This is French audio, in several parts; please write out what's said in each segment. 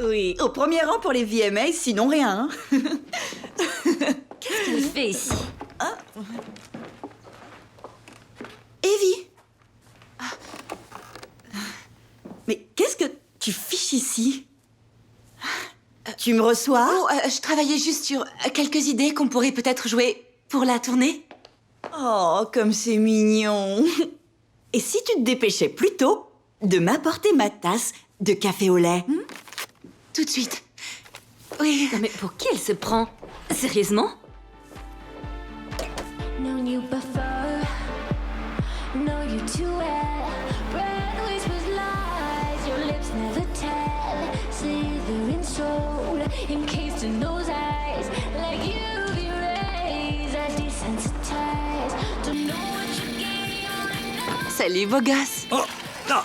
Oui, au premier rang pour les VMA, sinon rien. Hein. Qu'est-ce qu'il fait ici? Evie. Mais qu'est-ce que tu fiches ici? Tu me reçois? Oh, je travaillais juste sur quelques idées qu'on pourrait peut-être jouer pour la tournée. Oh, comme c'est mignon. Et si tu te dépêchais plutôt de m'apporter ma tasse de café au lait? Tout de suite. Oui. Non, mais pour qui elle se prend? Sérieusement? Known you before, know you too well. Breath whispers lies, your lips never tell. Slithering soul, encased in those eyes, like UV rays are desensitized. Don't know what you're getting on. Salut, beau gosse. Oh. La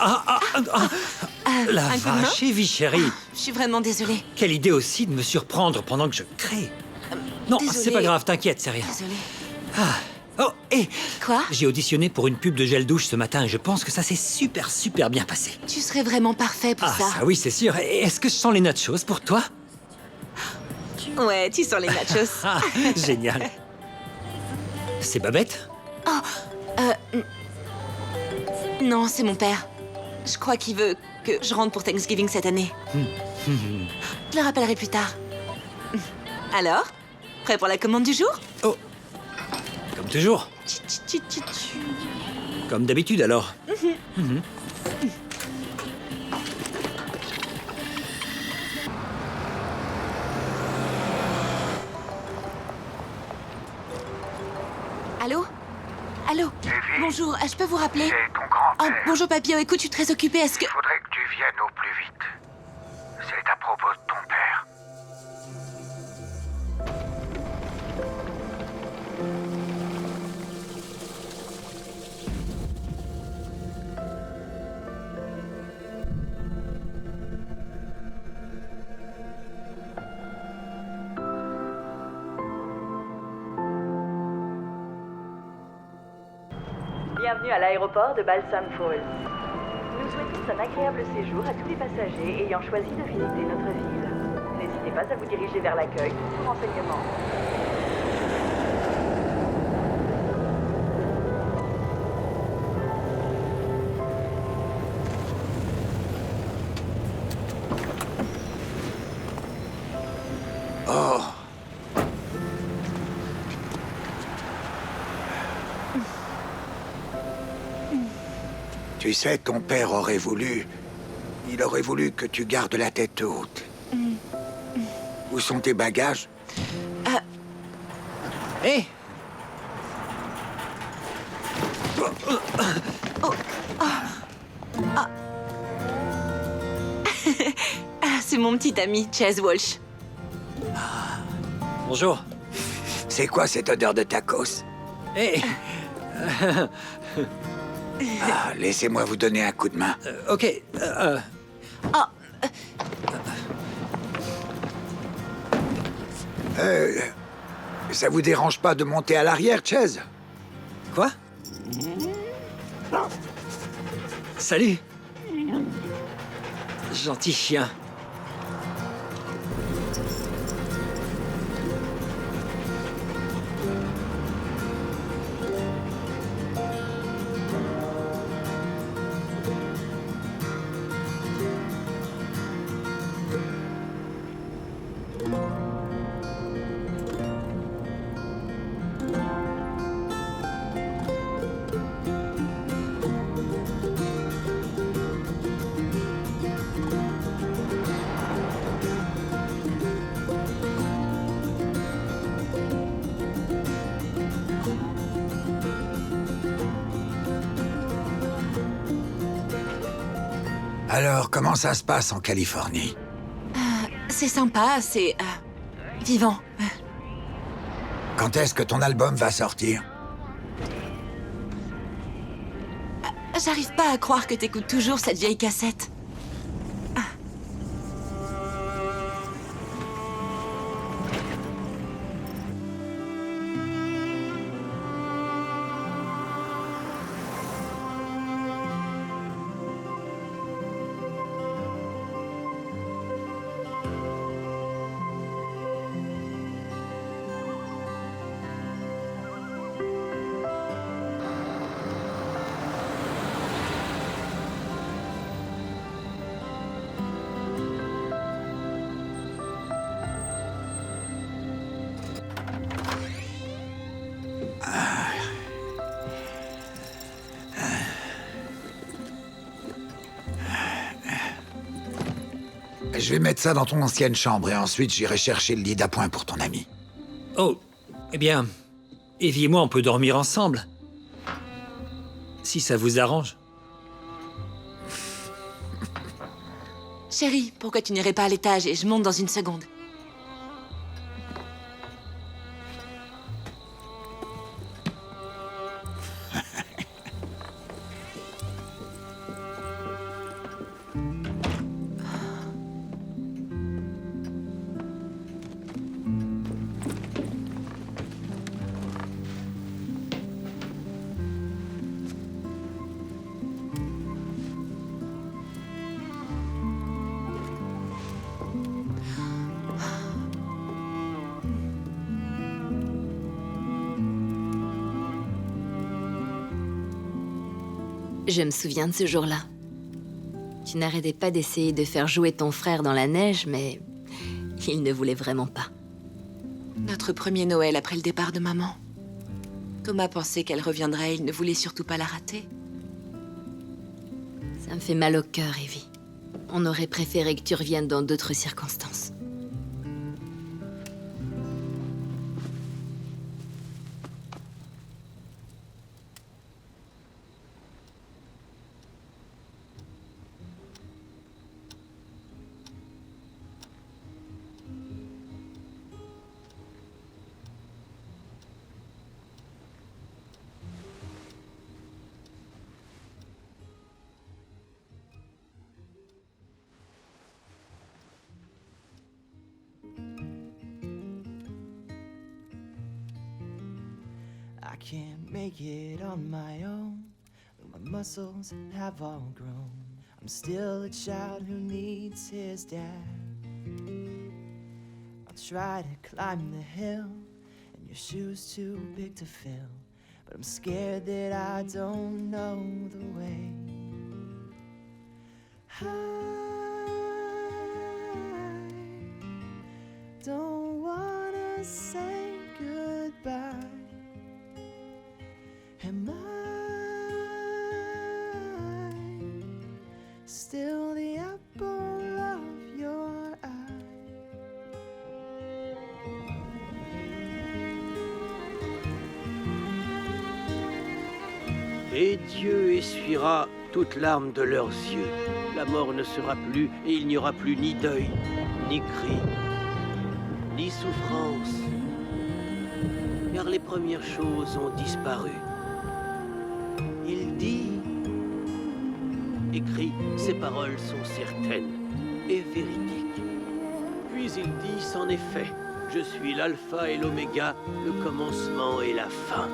un coup de main vache, Evie, chérie. Je suis vraiment désolée. Quelle idée aussi de me surprendre pendant que je crée. Non, désolée. c'est pas grave, t'inquiète, c'est rien. Désolée. Oh, et Quoi? j'ai auditionné pour une pub de gel douche ce matin et je pense que ça s'est super bien passé. Tu serais vraiment parfait pour Ah, ça. ça oui, c'est sûr. Et est-ce que je sens les nachos pour toi? Ouais, tu sens les nachos. Ah, génial. C'est Babette? Non, c'est mon père. Je crois qu'il veut que je rentre pour Thanksgiving cette année. Je le rappellerai plus tard. Alors? Prêt pour la commande du jour? Oh, comme toujours. Comme d'habitude alors. Allô? Allô? Bonjour, je peux vous rappeler? C'est ton Oh, grand-père. bonjour papy, écoute, je suis très occupée, est-ce que... Il faudrait que tu viennes au plus vite. C'est à propos de ton père. Bienvenue à l'aéroport de Balsam Falls. Nous souhaitons un agréable séjour à tous les passagers ayant choisi de visiter notre ville. N'hésitez pas à vous diriger vers l'accueil pour tout renseignement. Oh. Tu sais, ton père aurait voulu... Il aurait voulu que tu gardes la tête haute. Où sont tes bagages? Hé, Ah, c'est mon petit ami, Chaz Walsh. bonjour. C'est quoi cette odeur de tacos? Hé, Ah, laissez-moi vous donner un coup de main. ok. Ça vous dérange pas de monter à l'arrière, Chaz? Quoi? Salut. Gentil chien. Alors, comment ça se passe en Californie? C'est sympa, c'est... vivant. Quand est-ce que ton album va sortir? J'arrive pas à croire que t'écoutes toujours cette vieille cassette. Je vais mettre ça dans ton ancienne chambre et ensuite j'irai chercher le lit d'appoint pour ton ami. Oh, eh bien, Evie et moi, on peut dormir ensemble. Si ça vous arrange. Chérie, pourquoi tu n'irais pas à l'étage et je monte dans une seconde? Je me souviens de ce jour-là. Tu n'arrêtais pas d'essayer de faire jouer ton frère dans la neige, mais il ne voulait vraiment pas. Notre premier Noël après le départ de maman. Thomas pensait qu'elle reviendrait, il ne voulait surtout pas la rater. Ça me fait mal au cœur, Evie. On aurait préféré que tu reviennes dans d'autres circonstances. I can't make it on my own. My muscles have all grown. I'm still a child who needs his dad. I'll try to climb the hill, and your shoes too big to fill. But I'm scared that I don't know the way. I don't wanna say goodbye. Am I still the apple of your eye? Et Dieu essuiera toute larme de leurs yeux. La mort ne sera plus, et il n'y aura plus ni deuil, ni cri, ni souffrance. Car les premières choses ont disparu. Il dit, écrit, ces paroles sont certaines et véridiques. Puis il dit, c'en est fait, je suis l'alpha et l'oméga, le commencement et la fin.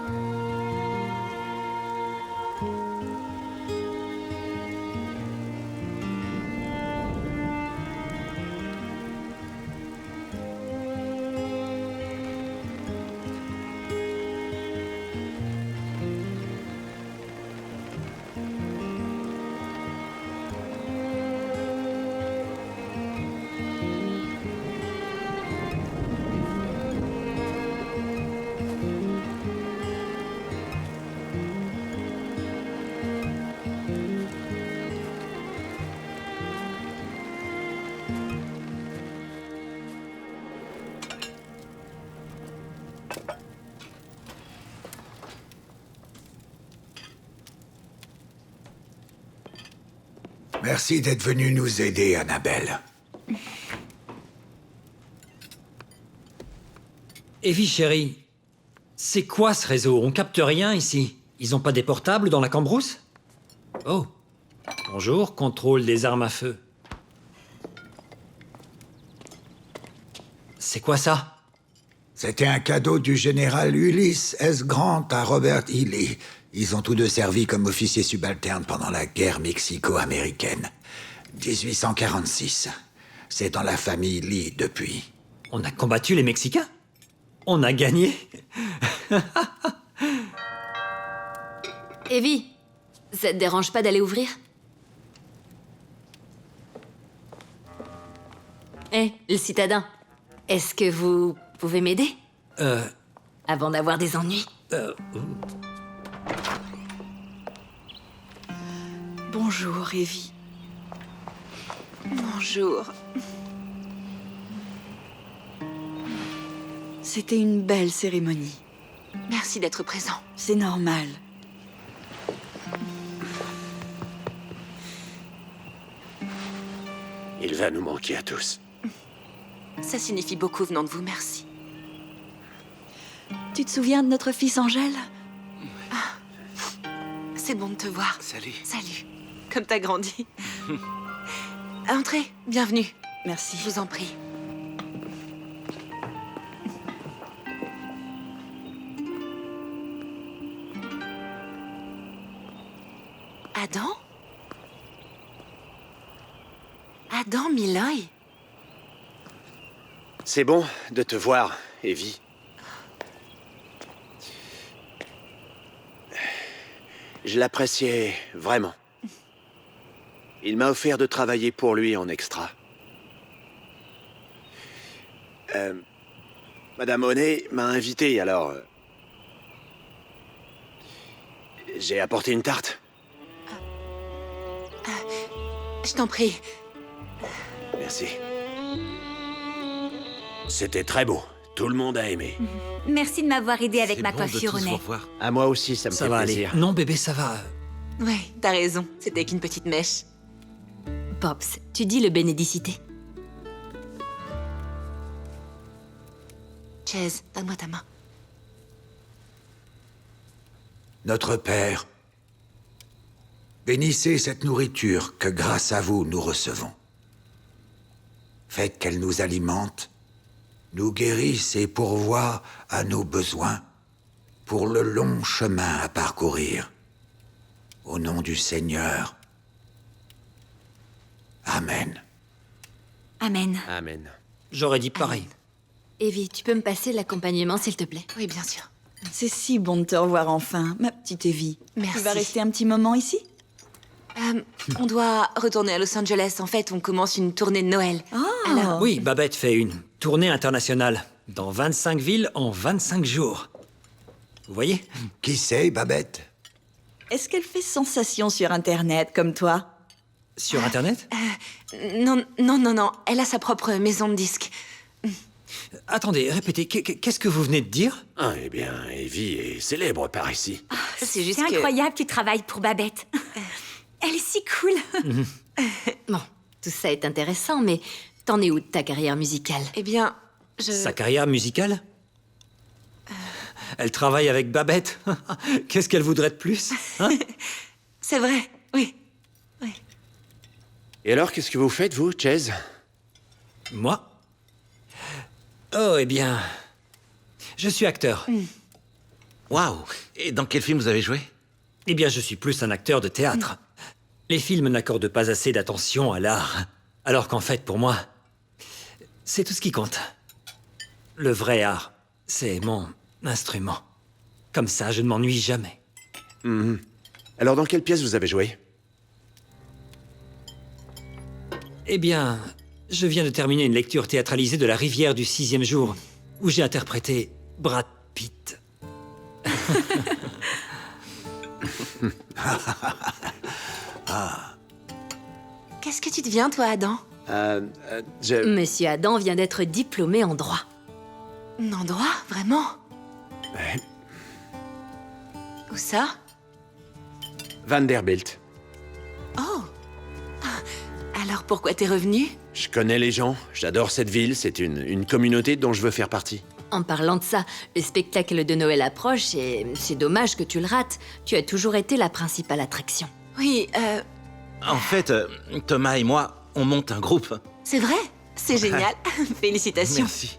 Merci d'être venue nous aider, Annabelle. Evie, chérie, c'est quoi ce réseau? On capte rien ici. Ils ont pas des portables dans la cambrousse? Oh. Bonjour, contrôle des armes à feu. C'est quoi ça? C'était un cadeau du général Ulysse S. Grant à Robert E. Lee. Ils ont tous deux servi comme officiers subalternes pendant la guerre mexico-américaine. 1846. C'est dans la famille Lee depuis. On a combattu les Mexicains? On a gagné? Evie, ça te dérange pas d'aller ouvrir? Hé, le citadin, est-ce que vous pouvez m'aider? Avant d'avoir des ennuis. Bonjour, Evie. Bonjour. C'était une belle cérémonie. Merci d'être présent. C'est normal. Il va nous manquer à tous. Ça signifie beaucoup venant de vous, merci. Tu te souviens de notre fils Angèle? C'est bon de te voir. Salut. Salut. Comme t'as grandi. Entrez, bienvenue. Merci. Je vous en prie. Adam? Adam Miloy? C'est bon de te voir, Evie. Je l'appréciais vraiment. Il m'a offert de travailler pour lui en extra. Madame Honey m'a invité, alors... j'ai apporté une tarte. Je t'en prie. Merci. C'était très beau. Tout le monde a aimé. Merci de m'avoir aidé avec C'est ma bon de coiffure tous au vous nez. revoir. À moi aussi, ça me Ça fait va aller. plaisir. Non, bébé, ça va. Ouais, t'as raison. C'était qu'une petite mèche. Pops, tu dis le bénédicité. Chase, donne-moi ta main. Notre Père, bénissez cette nourriture que grâce à vous nous recevons. Faites qu'elle nous alimente, nous guérisse et pourvoie à nos besoins pour le long chemin à parcourir. Au nom du Seigneur. Amen. Amen. Amen. J'aurais dit pareil. Evie, tu peux me passer l'accompagnement, s'il te plaît? Oui, bien sûr. C'est si bon de te revoir enfin, ma petite Evie. Merci. Tu vas rester un petit moment ici? On doit retourner à Los Angeles. En fait, on commence une tournée de Noël. Ah. Alors, Oui, Babette fait une tournée internationale. Dans 25 villes en 25 jours. Vous voyez? Qui c'est, Babette? Est-ce qu'elle fait sensation sur Internet comme toi? Sur Internet? non, non, non, non. Elle a sa propre maison de disques. Attendez, répétez, qu'est-ce que vous venez de dire? Ah, eh bien, Evie est célèbre par ici. C'est juste C'est que... incroyable, tu travailles pour Babette. Elle est si cool. Bon, tout ça est intéressant, mais t'en es où de ta carrière musicale? Eh bien, je... Sa carrière musicale? Elle travaille avec Babette. Qu'est-ce qu'elle voudrait de plus, hein? C'est vrai, oui. Et alors, qu'est-ce que vous faites, vous, Chase? Moi? Oh, eh bien... Je suis acteur. Waouh. Et dans quel film vous avez joué? Eh bien, je suis plus un acteur de théâtre. Les films n'accordent pas assez d'attention à l'art. Alors qu'en fait, pour moi, c'est tout ce qui compte. Le vrai art, c'est mon instrument. Comme ça, je ne m'ennuie jamais. Alors, dans quelle pièce vous avez joué? Eh bien, je viens de terminer une lecture théâtralisée de La rivière du 6e jour, où j'ai interprété Brad Pitt. Qu'est-ce que tu deviens, toi, Adam? Monsieur Adam vient d'être diplômé en droit. En droit, vraiment? Ouais. Où ça? Vanderbilt. Oh! Ah, alors pourquoi t'es revenu? Je connais les gens, j'adore cette ville, c'est une communauté dont je veux faire partie. En parlant de ça, le spectacle de Noël approche et c'est dommage que tu le rates. Tu as toujours été la principale attraction. Oui, En fait, Thomas et moi, on monte un groupe. c'est vrai? C'est génial. Félicitations. Merci.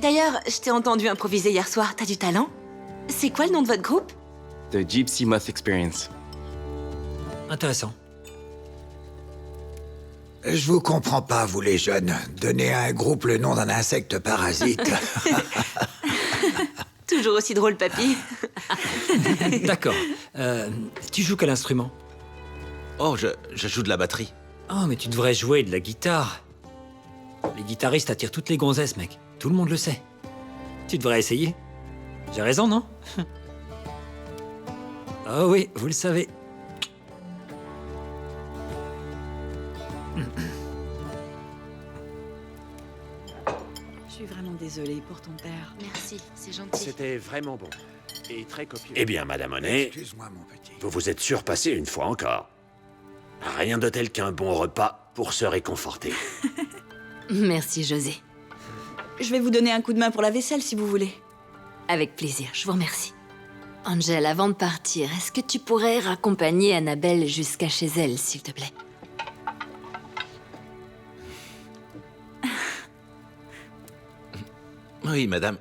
D'ailleurs, je t'ai entendu improviser hier soir. T'as du talent? C'est quoi le nom de votre groupe? The Gypsy Moth Experience. Intéressant. Je vous comprends pas, vous les jeunes. Donnez à un groupe le nom d'un insecte parasite. Toujours aussi drôle, papy. D'accord. Tu joues quel instrument? Oh, je joue de la batterie. Oh, mais tu devrais jouer de la guitare. Les guitaristes attirent toutes les gonzesses, mec. Tout le monde le sait. Tu devrais essayer. J'ai raison, non? Oh oui, vous le savez. suis vraiment désolée pour ton père. Merci, c'est gentil. C'était vraiment bon. Et très copieux. Eh bien, Madame Monet, Excuse-moi, mon petit. vous vous êtes surpassé une fois encore. Rien de tel qu'un bon repas pour se réconforter. Merci, José. Je vais vous donner un coup de main pour la vaisselle si vous voulez. Avec plaisir, je vous remercie. Angel, avant de partir, est-ce que tu pourrais raccompagner Annabelle jusqu'à chez elle, s'il te plaît? Oui, madame.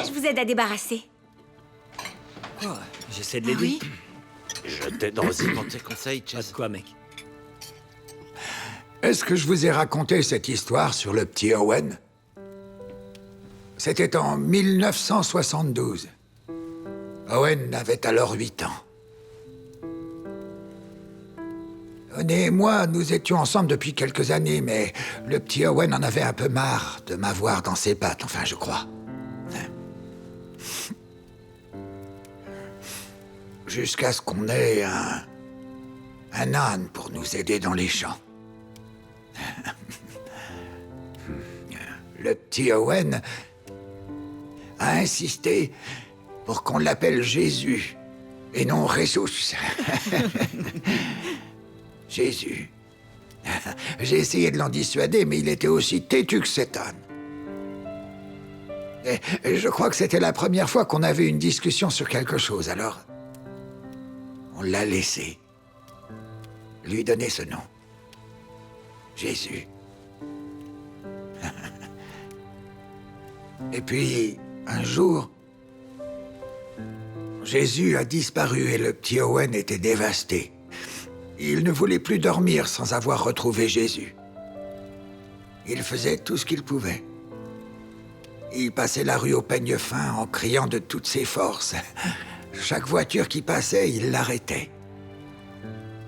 Je vous aide à débarrasser. Oh, j'essaie de l'aider. Je t'aide aussi. Pour tes conseils, Pas de Chase. quoi, mec. Est-ce que je vous ai raconté cette histoire sur le petit Owen? C'était en 1972. Owen avait alors 8 ans. Oné et moi, nous étions ensemble depuis quelques années, mais le petit Owen en avait un peu marre de m'avoir dans ses pattes, enfin, je crois. Jusqu'à ce qu'on ait un âne pour nous aider dans les champs. Le petit Owen a insisté pour qu'on l'appelle Jésus et non Jesus. Jésus. J'ai essayé de l'en dissuader, mais il était aussi têtu que cet âne. Et je crois que c'était la première fois qu'on avait une discussion sur quelque chose, alors on l'a laissé lui donner ce nom. Jésus. Et puis, un jour, Jésus a disparu et le petit Owen était dévasté. Il ne voulait plus dormir sans avoir retrouvé Jésus. Il faisait tout ce qu'il pouvait. Il passait la rue au peigne fin en criant de toutes ses forces. Chaque voiture qui passait, il l'arrêtait.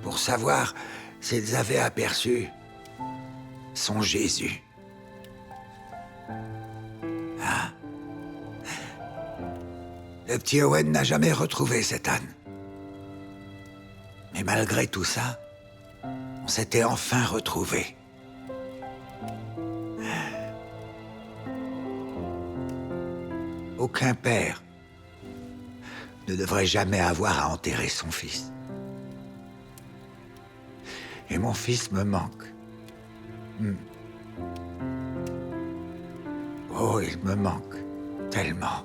Pour savoir s'ils avaient aperçu son Jésus. Ah. Le petit Owen n'a jamais retrouvé cet âne. Mais malgré tout ça, on s'était enfin retrouvés. Aucun père ne devrait jamais avoir à enterrer son fils. Et mon fils me manque. Oh, il me manque tellement.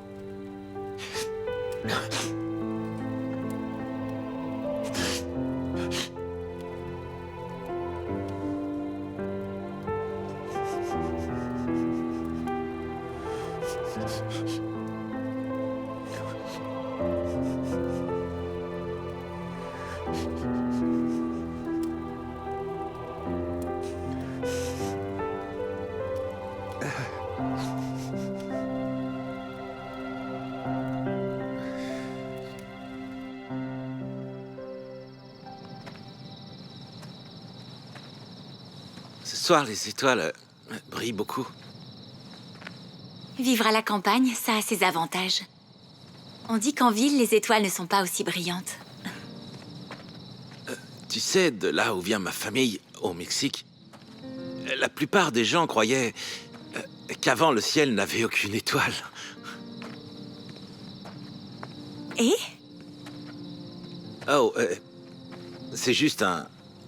Ce soir, les étoiles brillent beaucoup. Vivre à la campagne, ça a ses avantages. On dit qu'en ville, les étoiles ne sont pas aussi brillantes. Tu sais, de là où vient ma famille, au Mexique, la plupart des gens croyaient qu'avant le ciel n'avait aucune étoile. Et? Oh, c'est juste un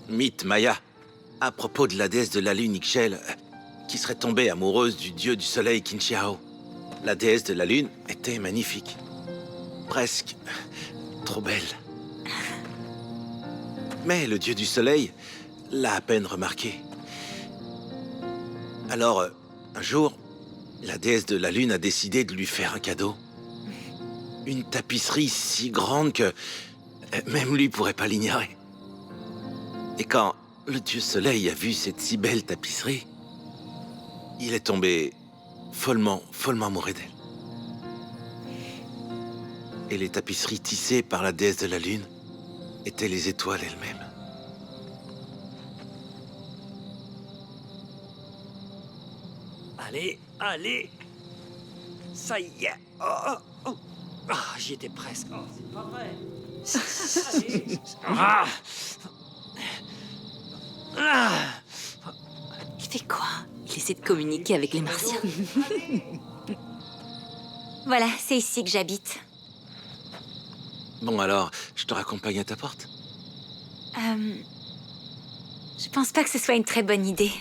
mythe maya à propos de la déesse de la lune Ixchel qui serait tombée amoureuse du dieu du soleil Kinchiao. La déesse de la lune était magnifique. Presque trop belle. Mais le dieu du soleil l'a à peine remarqué. Alors, un jour, la déesse de la lune a décidé de lui faire un cadeau. Une tapisserie si grande que même lui pourrait pas l'ignorer. Et quand le dieu soleil a vu cette si belle tapisserie, il est tombé follement amoureux d'elle. Et les tapisseries tissées par la déesse de la lune étaient les étoiles elles-mêmes. Allez, allez. Ça y est. Oh, oh, oh. Ah, j'y étais presque. Oh, c'est pas vrai. Allez. Ah. Ah. Il fait quoi? Il essaie de communiquer avec les Martiens. Voilà, c'est ici que j'habite. Bon alors, je te raccompagne à ta porte. Je pense pas que ce soit une très bonne idée.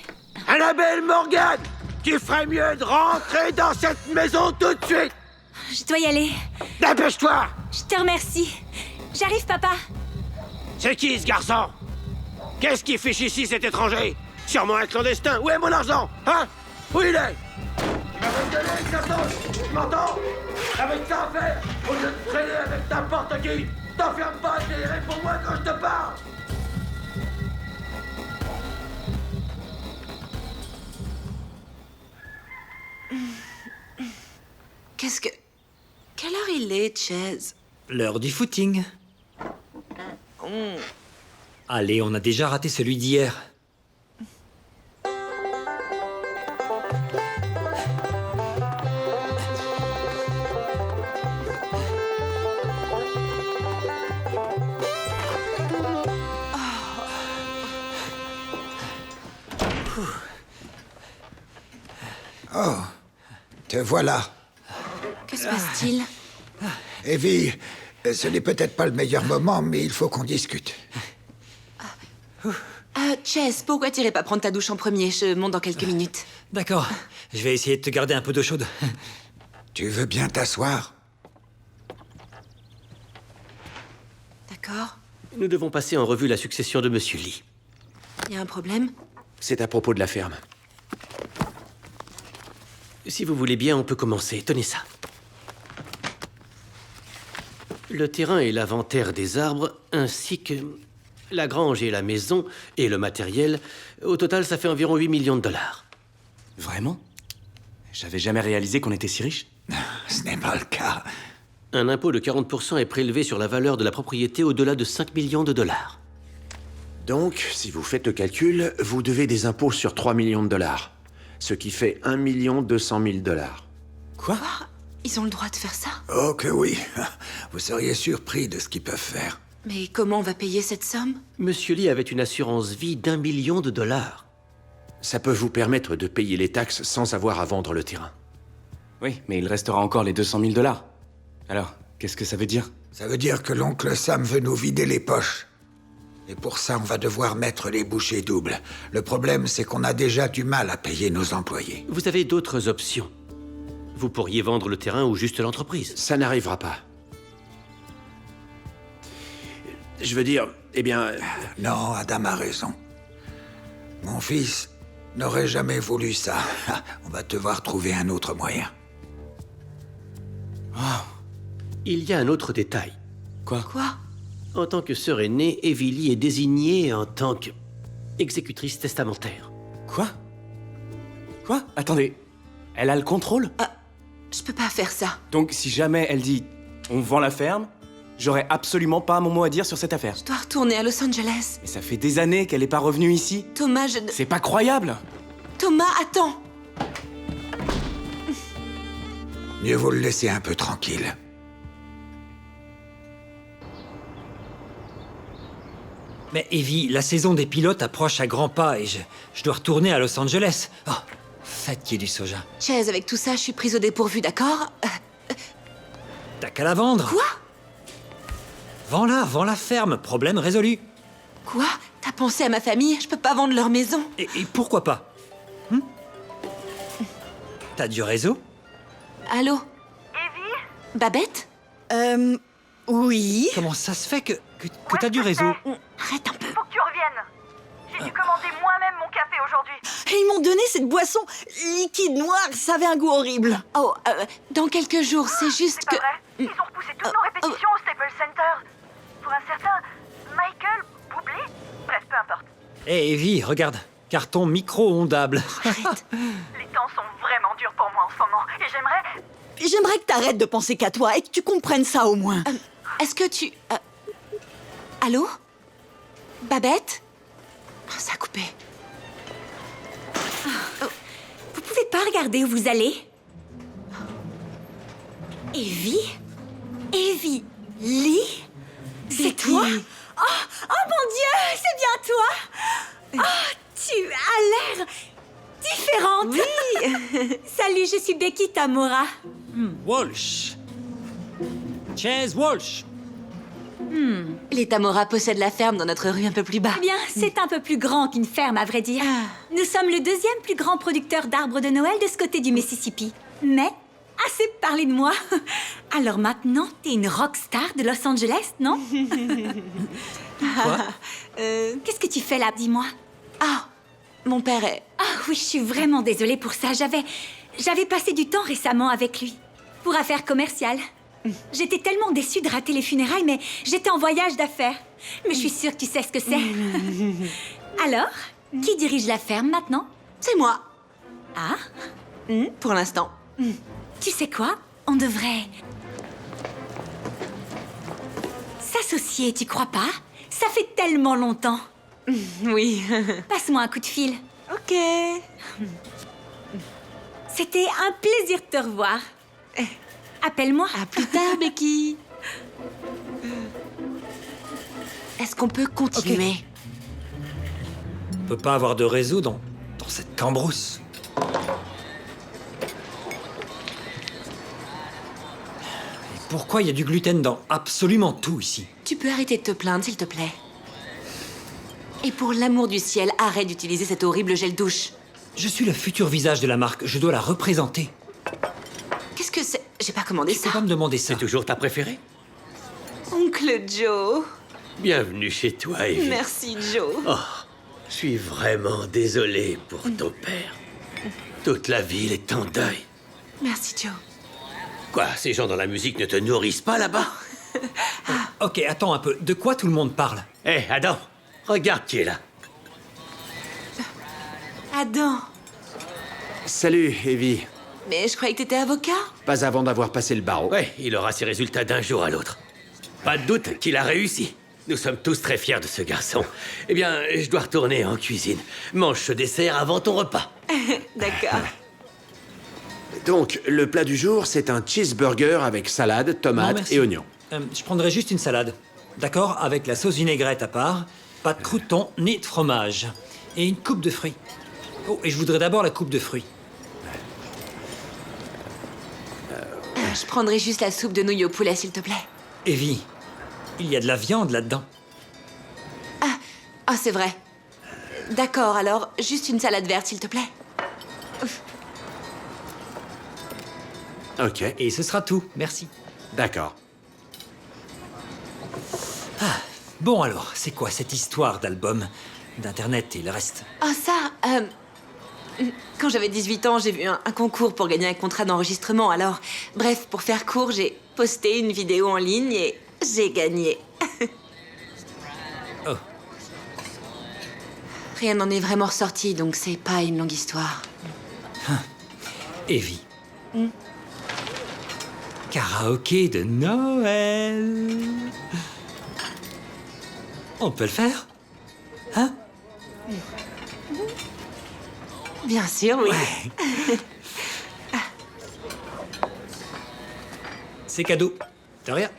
Annabelle Morgan, tu ferais mieux de rentrer dans cette maison tout de suite. Je dois y aller. Dépêche-toi. Je te remercie. J'arrive, papa. C'est qui ce garçon? Qu'est-ce qui fiche ici, cet étranger? Sûrement un clandestin. Où est mon argent? Hein? Où il est? Tu m'as gueuler avec ta sauce. Tu m'entends? Avec ça à faire, au lieu de traîner avec n'importe qui. T'enferme pas et réponds-moi quand je te parle. Qu'est-ce que... Quelle heure il est, Chase? L'heure du footing. Allez, on a déjà raté celui d'hier. Oh, te voilà. Que se passe-t-il? Evie, ce n'est peut-être pas le meilleur moment, mais il faut qu'on discute. Chase, pourquoi t'irais pas prendre ta douche en premier? Je monte dans quelques minutes. D'accord, je vais essayer de te garder un peu d'eau chaude. Tu veux bien t'asseoir? D'accord. Nous devons passer en revue la succession de Monsieur Lee. Y a un problème? C'est à propos de la ferme. Si vous voulez bien, on peut commencer. Tenez ça. Le terrain et l'inventaire des arbres, ainsi que la grange et la maison et le matériel. Au total, ça fait environ 8 millions de dollars. Vraiment? J'avais jamais réalisé qu'on était si riches. Ce n'est pas le cas. Un impôt de 40% est prélevé sur la valeur de la propriété au-delà de 5 millions de dollars. Donc, si vous faites le calcul, vous devez des impôts sur 3 millions de dollars. Ce qui fait 1 200 000 dollars. Quoi? Ils ont le droit de faire ça? Oh que oui. Vous seriez surpris de ce qu'ils peuvent faire. Mais comment on va payer cette somme? Monsieur Lee avait une assurance vie d'1 million de dollars. Ça peut vous permettre de payer les taxes sans avoir à vendre le terrain. Oui, mais il restera encore les 200 000 dollars. Alors, qu'est-ce que ça veut dire? Ça veut dire que l'oncle Sam veut nous vider les poches. Et pour ça, on va devoir mettre les bouchées doubles. Le problème, c'est qu'on a déjà du mal à payer nos employés. Vous avez d'autres options. Vous pourriez vendre le terrain ou juste l'entreprise. Ça n'arrivera pas. Je veux dire, eh bien... Non, Adam a raison. Mon fils n'aurait jamais voulu ça. On va devoir trouver un autre moyen. Il y a un autre détail. Quoi? En tant que sœur aînée, Evie Lee est désignée en tant qu'exécutrice testamentaire. Quoi? Attendez, elle a le contrôle? Je peux pas faire ça. Donc si jamais elle dit « on vend la ferme », j'aurais absolument pas mon mot à dire sur cette affaire. Je dois retourner à Los Angeles. Mais ça fait des années qu'elle est pas revenue ici. Thomas, C'est pas croyable! Thomas, attends! Mieux vaut le laisser un peu tranquille. Mais Evie, la saison des pilotes approche à grands pas et je dois retourner à Los Angeles. Oh, fatigué du soja. Chase, avec tout ça, je suis prise au dépourvu, d'accord? T'as qu'à la vendre. Quoi? Vends la ferme, problème résolu. Quoi? T'as pensé à ma famille? Je peux pas vendre leur maison. Et pourquoi pas? T'as du réseau? Allô? Evie? Babette? Oui. Comment ça se fait que t'as du réseau? Arrête un peu. Faut que tu reviennes. J'ai dû commander moi-même mon café aujourd'hui. Et ils m'ont donné cette boisson liquide noire, ça avait un goût horrible. Oh, dans quelques jours, c'est juste C'est que... pas vrai. Ils ont repoussé toutes nos répétitions au Staples Center. Pour un certain Michael Bublé. Bref, peu importe. Hé, Evie, regarde. Carton micro-ondable. Les temps sont vraiment durs pour moi en ce moment. Et J'aimerais que t'arrêtes de penser qu'à toi et que tu comprennes ça au moins. Est-ce que tu... Allô? Babette? Oh, ça a coupé. Vous pouvez pas regarder où vous allez? Evie? Evie Lee? C'est toi? Oh mon Dieu, c'est bien toi! Oh, tu as l'air différente. Oui. Salut, je suis Becky Tamora. Walsh. Chase Walsh. Les Tamora possèdent la ferme dans notre rue un peu plus bas. Eh bien, c'est un peu plus grand qu'une ferme, à vrai dire. Nous sommes le deuxième plus grand producteur d'arbres de Noël de ce côté du Mississippi. Mais, assez parlé de moi. Alors maintenant, t'es une rockstar de Los Angeles, non? Quoi? Qu'est-ce que tu fais là, dis-moi? Ah, mon père est... Ah oui, je suis vraiment désolée pour ça. J'avais passé du temps récemment avec lui. Pour affaires commerciales. J'étais tellement déçue de rater les funérailles, mais j'étais en voyage d'affaires. Mais je suis sûre que tu sais ce que c'est. Alors, qui dirige la ferme maintenant? C'est moi. Ah? Pour l'instant. Tu sais quoi? On devrait... s'associer, tu crois pas? Ça fait tellement longtemps. Oui. Passe-moi un coup de fil. Ok. C'était un plaisir de te revoir. Appelle-moi. À plus tard, Becky. Est-ce qu'on peut continuer? On peut pas avoir de réseau dans cette cambrousse. Et pourquoi il y a du gluten dans absolument tout ici? Tu peux arrêter de te plaindre, s'il te plaît. Et pour l'amour du ciel, arrête d'utiliser cet horrible gel douche. Je suis le futur visage de la marque, je dois la représenter. Qu'est-ce que c'est? J'ai pas commandé Tu ça. peux pas me demander ça. C'est toujours ta préférée? Oncle Joe. Bienvenue chez toi, Evie. Merci, Joe. Oh, je suis vraiment désolé pour ton père. Toute la ville est en deuil. Merci, Joe. Quoi, ces gens dans la musique ne te nourrissent pas là-bas? Ok, attends un peu. De quoi tout le monde parle? Hé, Adam, regarde qui est là. Adam. Salut, Evie. Mais je croyais que t'étais avocat. Pas avant d'avoir passé le barreau. Ouais, il aura ses résultats d'un jour à l'autre. Pas de doute qu'il a réussi. Nous sommes tous très fiers de ce garçon. Eh bien, je dois retourner en cuisine. Mange ce dessert avant ton repas. D'accord. Donc, le plat du jour, c'est un cheeseburger avec salade, Non, tomate merci. et oignons. Je prendrais juste une salade. D'accord? Avec la sauce vinaigrette à part, pas de croûtons ni de fromage. Et une coupe de fruits. Oh, et je voudrais d'abord la coupe de fruits. Je prendrai juste la soupe de nouilles au poulet, s'il te plaît. Evie, il y a de la viande là-dedans. Ah, c'est vrai. D'accord, alors, juste une salade verte, s'il te plaît. Ok, Et ce sera tout, merci. d'accord. Bon alors, c'est quoi cette histoire d'album, d'internet et le reste? Ah, ça, quand j'avais 18 ans, j'ai vu un concours pour gagner un contrat d'enregistrement. Alors, bref, pour faire court, j'ai posté une vidéo en ligne et j'ai gagné. Oh. Rien n'en est vraiment ressorti, donc c'est pas une longue histoire. Evie. Karaoké de Noël. On peut le faire? Hein? Bien sûr, oui. C'est cadeau. De rien.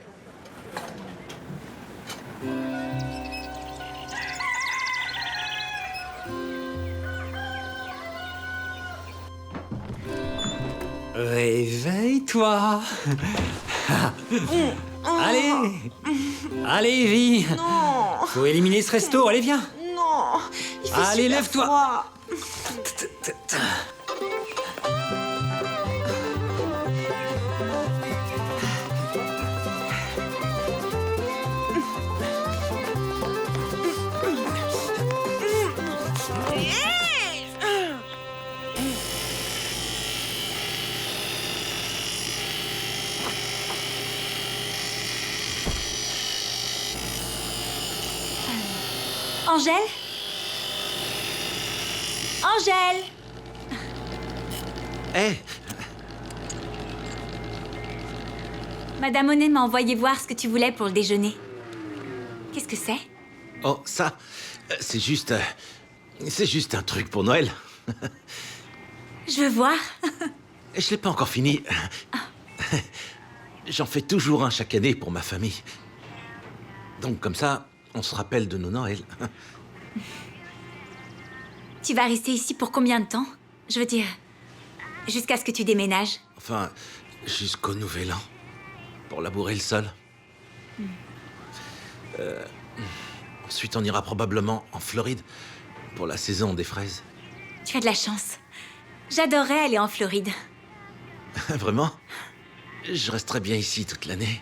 Réveille-toi. Allez. Allez, Evie. Non. Faut éliminer ce resto. Allez, viens. Non. Il fait Allez, super lève-toi. froid. Angèle? Angèle? Hé, Madame Monet m'a envoyé voir ce que tu voulais pour le déjeuner. Qu'est-ce que c'est? oh, ça, c'est juste un truc pour Noël. Je veux voir. Je l'ai pas encore fini. J'en fais toujours un chaque année pour ma famille. Donc comme ça, on se rappelle de nos Noëls. Tu vas rester ici pour combien de temps? Je veux dire, jusqu'à ce que tu déménages. Enfin, jusqu'au nouvel an. Pour labourer le sol. Ensuite, on ira probablement en Floride pour la saison des fraises. Tu as de la chance. J'adorerais aller en Floride. Vraiment? Je resterai bien ici toute l'année.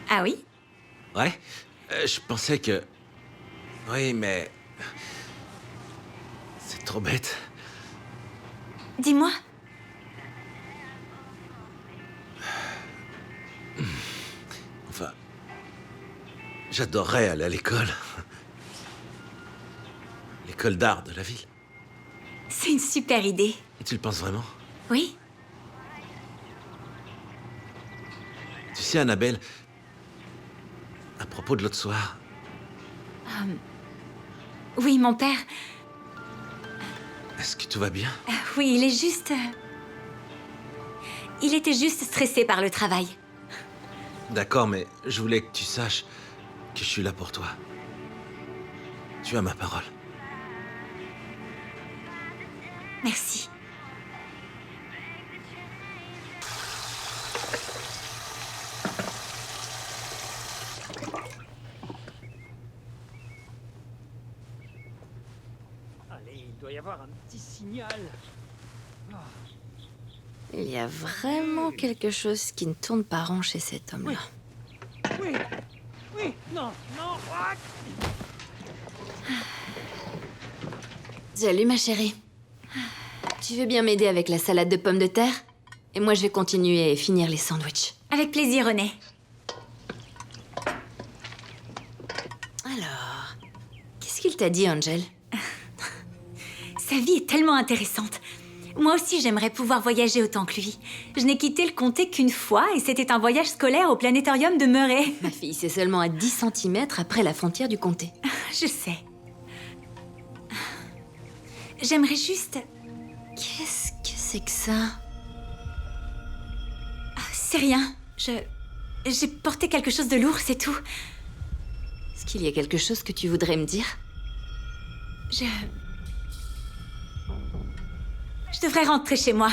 Ah oui? Ouais, je pensais que... Oui, mais... C'est trop bête. Dis-moi. Enfin... J'adorerais aller à l'école. L'école d'art de la ville. C'est une super idée. Tu le penses vraiment? Oui? Tu sais, Annabelle... À propos de l'autre soir... Oui, mon père. Est-ce que tout va bien? Oui, il est juste... Il était juste stressé par le travail. D'accord, mais je voulais que tu saches que je suis là pour toi. Tu as ma parole. Merci. Allez, il doit y avoir un petit signal. Il y a vraiment quelque chose qui ne tourne pas rond chez cet homme-là. Oui, oui, non, non, what? Salut ma chérie. Tu veux bien m'aider avec la salade de pommes de terre? Et moi je vais continuer et finir les sandwichs. Avec plaisir, René. Alors, qu'est-ce qu'il t'a dit, Angel? Sa vie est tellement intéressante. Moi aussi, j'aimerais pouvoir voyager autant que lui. Je n'ai quitté le comté qu'une fois et c'était un voyage scolaire au planétorium de Murray. Ma fille, c'est seulement à 10 cm après la frontière du comté. Je sais. J'aimerais juste... Qu'est-ce que c'est que ça? C'est rien. J'ai porté quelque chose de lourd, c'est tout. Est-ce qu'il y a quelque chose que tu voudrais me dire? Je devrais rentrer chez moi.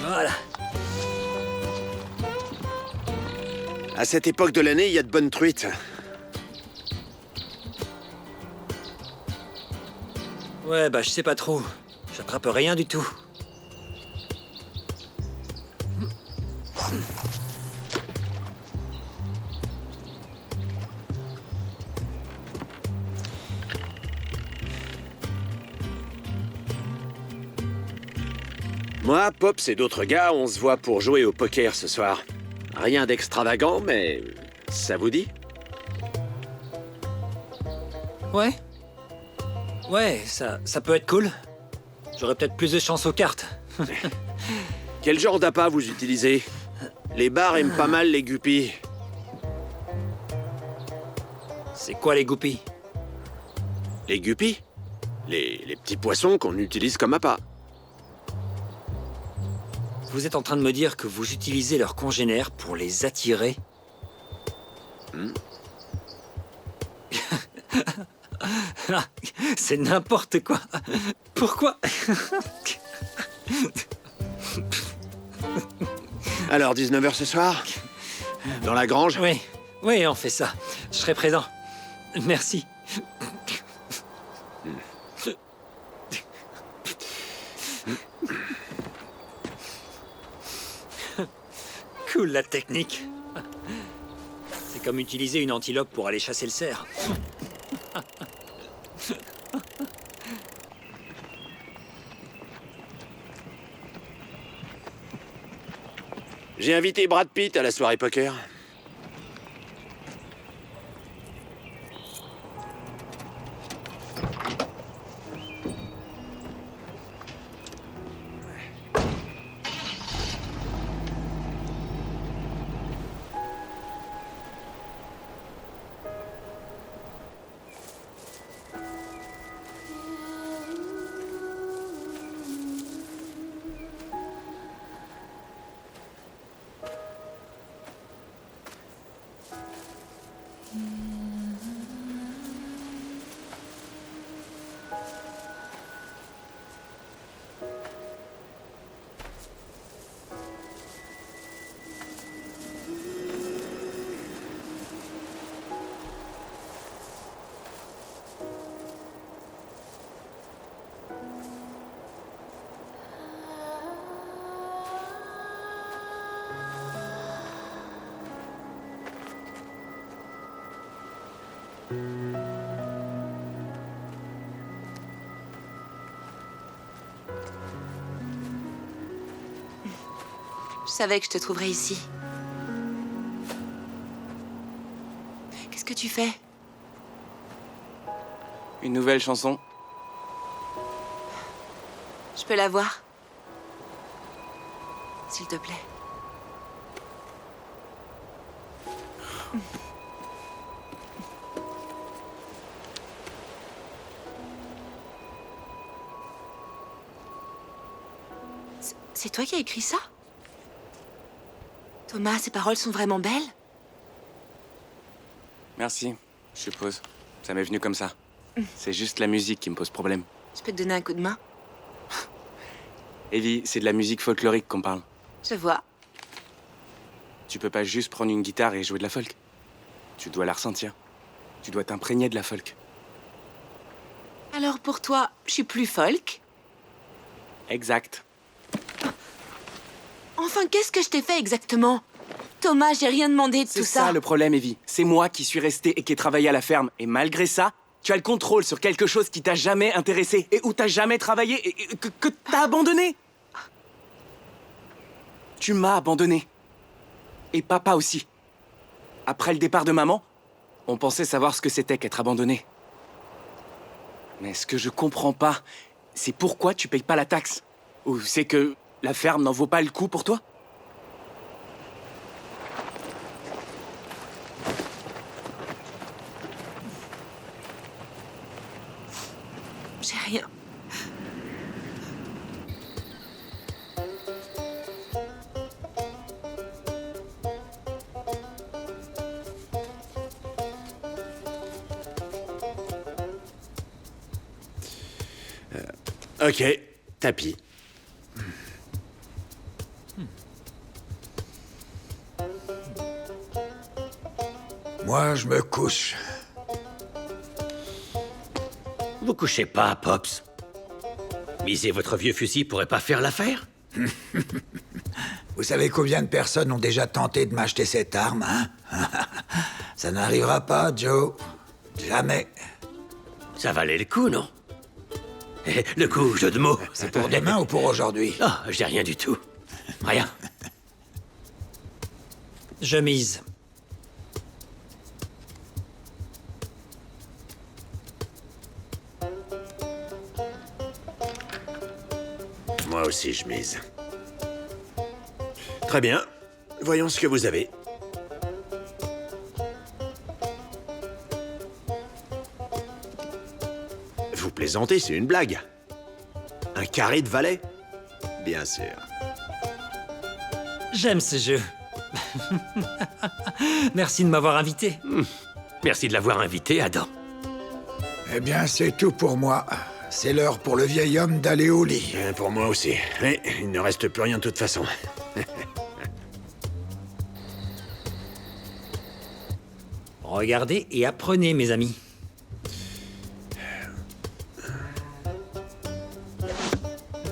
Voilà. À cette époque de l'année, il y a de bonnes truites. Ouais, bah je sais pas trop. J'attrape rien du tout. Moi, Pops et d'autres gars, on se voit pour jouer au poker ce soir. Rien d'extravagant, mais ça vous dit? Ouais. Ouais, ça peut être cool. J'aurais peut-être plus de chance aux cartes. Quel genre d'appât vous utilisez? Les bars aiment pas mal les guppies. C'est quoi les guppies? Les guppies? Les petits poissons qu'on utilise comme appât. Vous êtes en train de me dire que vous utilisez leurs congénères pour les attirer? C'est n'importe quoi. Pourquoi? Alors, 19h ce soir? Dans la grange? Oui, oui, on fait ça. Je serai présent. Merci. Cool la technique. C'est comme utiliser une antilope pour aller chasser le cerf. J'ai invité Brad Pitt à la soirée poker. savais que je te trouverais ici. Qu'est-ce que tu fais? Une nouvelle chanson. Je peux la voir? S'il te plaît. C'est toi qui as écrit ça? Thomas, ces paroles sont vraiment belles. Merci, je suppose. Ça m'est venu comme ça. C'est juste la musique qui me pose problème. Je peux te donner un coup de main? Evie, c'est de la musique folklorique qu'on parle. Je vois. Tu peux pas juste prendre une guitare et jouer de la folk. Tu dois la ressentir. Tu dois t'imprégner de la folk. Alors pour toi, je suis plus folk? Exact. Enfin, qu'est-ce que je t'ai fait exactement? Thomas, j'ai rien demandé de tout ça. C'est ça le problème, Evie. C'est moi qui suis resté et qui ai travaillé à la ferme. Et malgré ça, tu as le contrôle sur quelque chose qui t'a jamais intéressé et où t'as jamais travaillé et que t'as abandonné. Tu m'as abandonné. Et papa aussi. Après le départ de maman, on pensait savoir ce que c'était qu'être abandonné. Mais ce que je comprends pas, c'est pourquoi tu payes pas la taxe. Ou c'est que la ferme n'en vaut pas le coup pour toi? J'ai rien. Ok, tapis. Moi, je me couche. Vous couchez pas, Pops. Miser votre vieux fusil pourrait pas faire l'affaire? Vous savez combien de personnes ont déjà tenté de m'acheter cette arme, hein? Ça n'arrivera pas, Joe. Jamais. Ça valait le coup, non? Et le coup, jeu de mots. C'est pour demain ou pour aujourd'hui? Ah, j'ai rien du tout. Rien. Je mise. Moi aussi, je mise. Très bien. Voyons ce que vous avez. Vous plaisantez, c'est une blague. Un carré de valet? Bien sûr. J'aime ce jeu. Merci de m'avoir invité. Merci de l'avoir invité, Adam. Eh bien, c'est tout pour moi. C'est l'heure pour le vieil homme d'aller au lit. Pour moi aussi. Mais il ne reste plus rien de toute façon. Regardez et apprenez, mes amis.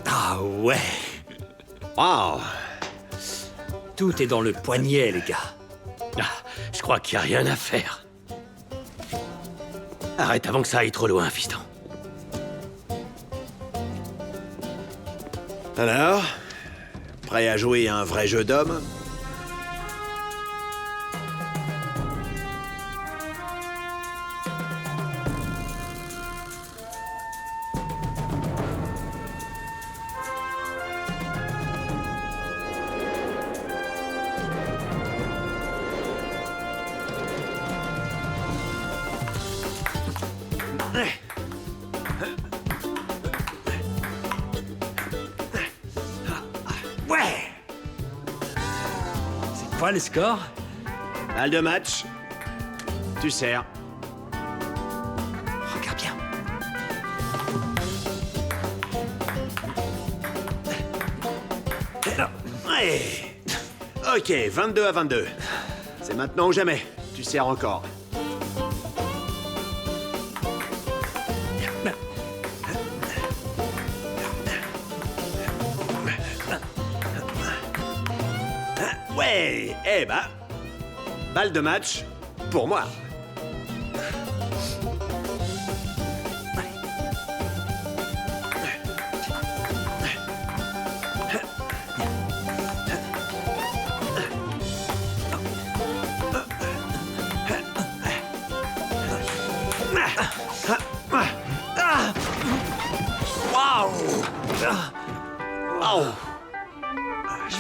Ah ouais. Waouh. Tout est dans le poignet, les gars. Ah, je crois qu'il n'y a rien à faire. Arrête avant que ça aille trop loin, fiston. Alors, prêt à jouer à un vrai jeu d'homme? Ouais. C'est quoi le score? Balle de match. Tu sers. Regarde bien. Ouais. Ok, 22 à 22. C'est maintenant ou jamais. Tu sers encore. Ouais. Eh bah, balle de match pour moi.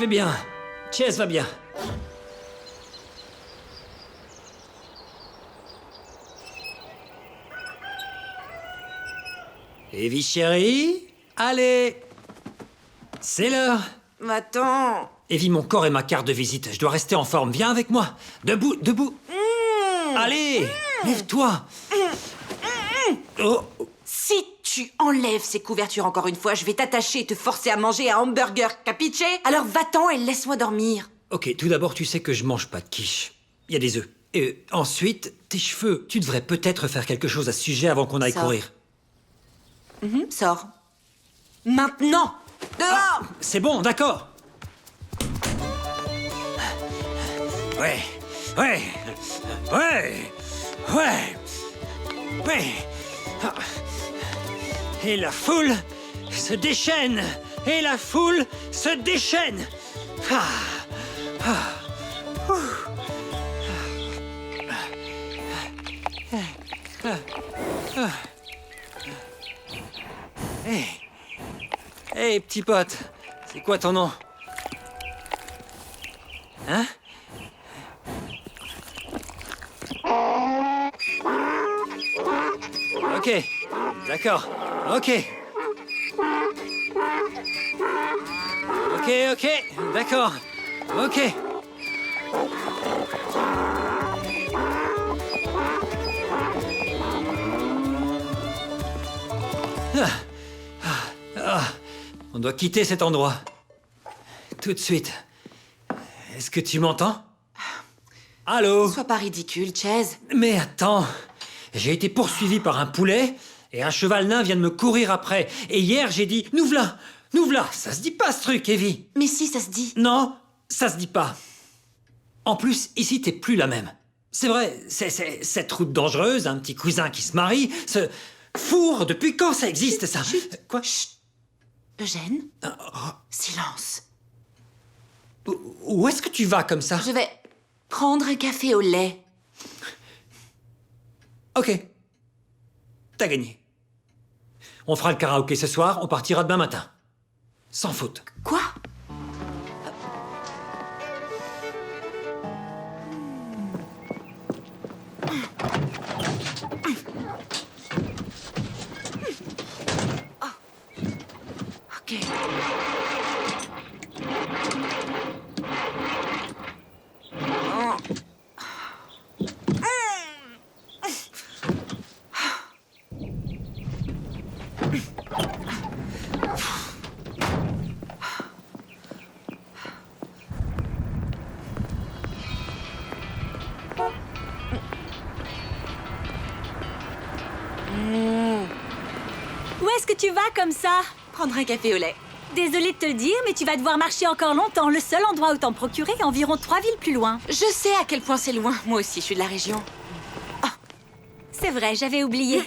vais bien. Chase va bien. Evie chérie, allez. C'est l'heure. Va-t'en. Evie, mon corps est ma carte de visite. Je dois rester en forme. Viens avec moi. Debout, debout. Allez, lève-toi. Oh. Si tu enlèves ces couvertures encore une fois, je vais t'attacher et te forcer à manger un hamburger, capiche? Alors va-t'en et laisse-moi dormir. Ok, tout d'abord, tu sais que je mange pas de quiche. Il y a des œufs. Et ensuite, tes cheveux. Tu devrais peut-être faire quelque chose à ce sujet avant qu'on aille Sors. courir. Sors. Maintenant. Dehors. C'est bon, d'accord. Ouais, ouais, ouais, ouais, ouais. Ah. Et la foule se déchaîne. Et la foule se déchaîne. Ah. Ah. Ouh. Hey. Hey, petit pote, c'est quoi ton nom? Hein? Ok, d'accord, ok. Ok, d'accord, ok. On doit quitter cet endroit. Tout de suite. Est-ce que tu m'entends? Allô? Sois pas ridicule, Chase. Mais attends. J'ai été poursuivi par un poulet et un cheval nain vient de me courir après. Et hier, j'ai dit « Nous v'là! Nous v'là !» Ça se dit pas, ce truc, Evie. Mais si, ça se dit. Non, ça se dit pas. En plus, ici, t'es plus la même. C'est vrai, c'est cette route dangereuse, un petit cousin qui se marie, ce four, depuis quand ça existe, ça? Quoi? Chut. Eugène? Silence. Où est-ce que tu vas comme ça? Je vais prendre un café au lait. Ok. T'as gagné. On fera le karaoké ce soir, on partira demain matin. Sans faute. Quoi? Ok. Où est-ce que tu vas comme ça? Prendre un café au lait. Désolée de te le dire, mais tu vas devoir marcher encore longtemps. Le seul endroit où t'en procurer est environ 3 villes plus loin. Je sais à quel point c'est loin. Moi aussi, je suis de la région. C'est vrai, j'avais oublié.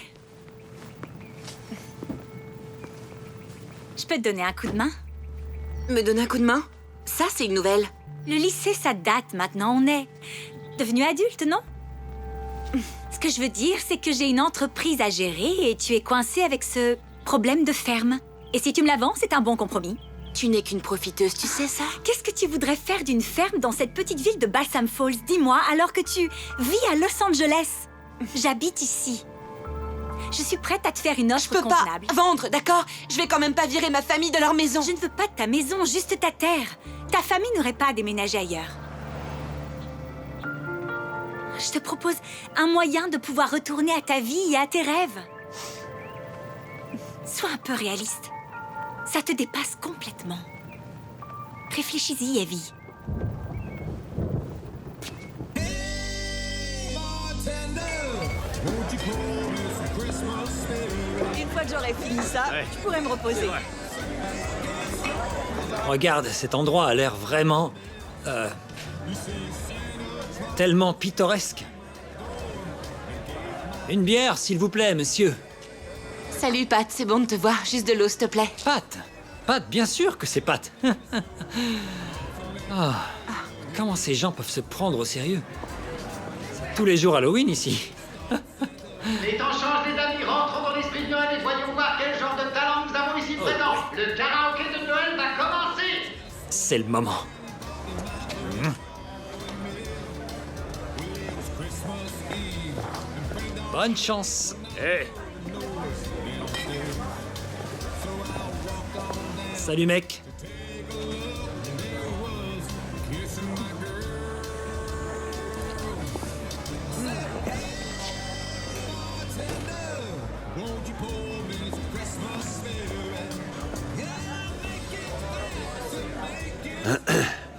Je peux te donner un coup de main? Me donner un coup de main? Ça, c'est une nouvelle. Le lycée, ça date maintenant. On est devenus adultes, non? Ce que je veux dire, c'est que j'ai une entreprise à gérer et tu es coincé avec ce problème de ferme. Et si tu me la vends, c'est un bon compromis. Tu n'es qu'une profiteuse, tu sais ça? Qu'est-ce que tu voudrais faire d'une ferme dans cette petite ville de Balsam Falls? Dis-moi, alors que tu vis à Los Angeles. J'habite ici. Je suis prête à te faire une offre convenable. Je peux pas vendre, d'accord? Je vais quand même pas virer ma famille de leur maison. Je ne veux pas de ta maison, juste ta terre. Ta famille n'aurait pas à déménager ailleurs. Je te propose un moyen de pouvoir retourner à ta vie et à tes rêves. Sois un peu réaliste. Ça te dépasse complètement. Réfléchis-y, Evie. Une fois que j'aurai fini ça, je pourrais me reposer. Regarde, cet endroit a l'air vraiment... tellement pittoresque. Une bière, s'il vous plaît, monsieur. Salut, Pat, c'est bon de te voir. Juste de l'eau, s'il te plaît. Pat? Pat, bien sûr que c'est Pat. Comment ces gens peuvent se prendre au sérieux? C'est tous les jours Halloween, ici. Les temps changent, les amis. Rentrons dans l'esprit de Noël et voyons voir quel genre de talent nous avons ici présent. Le karaoké de Noël va commencer. C'est le moment. Bonne chance. Salut mec.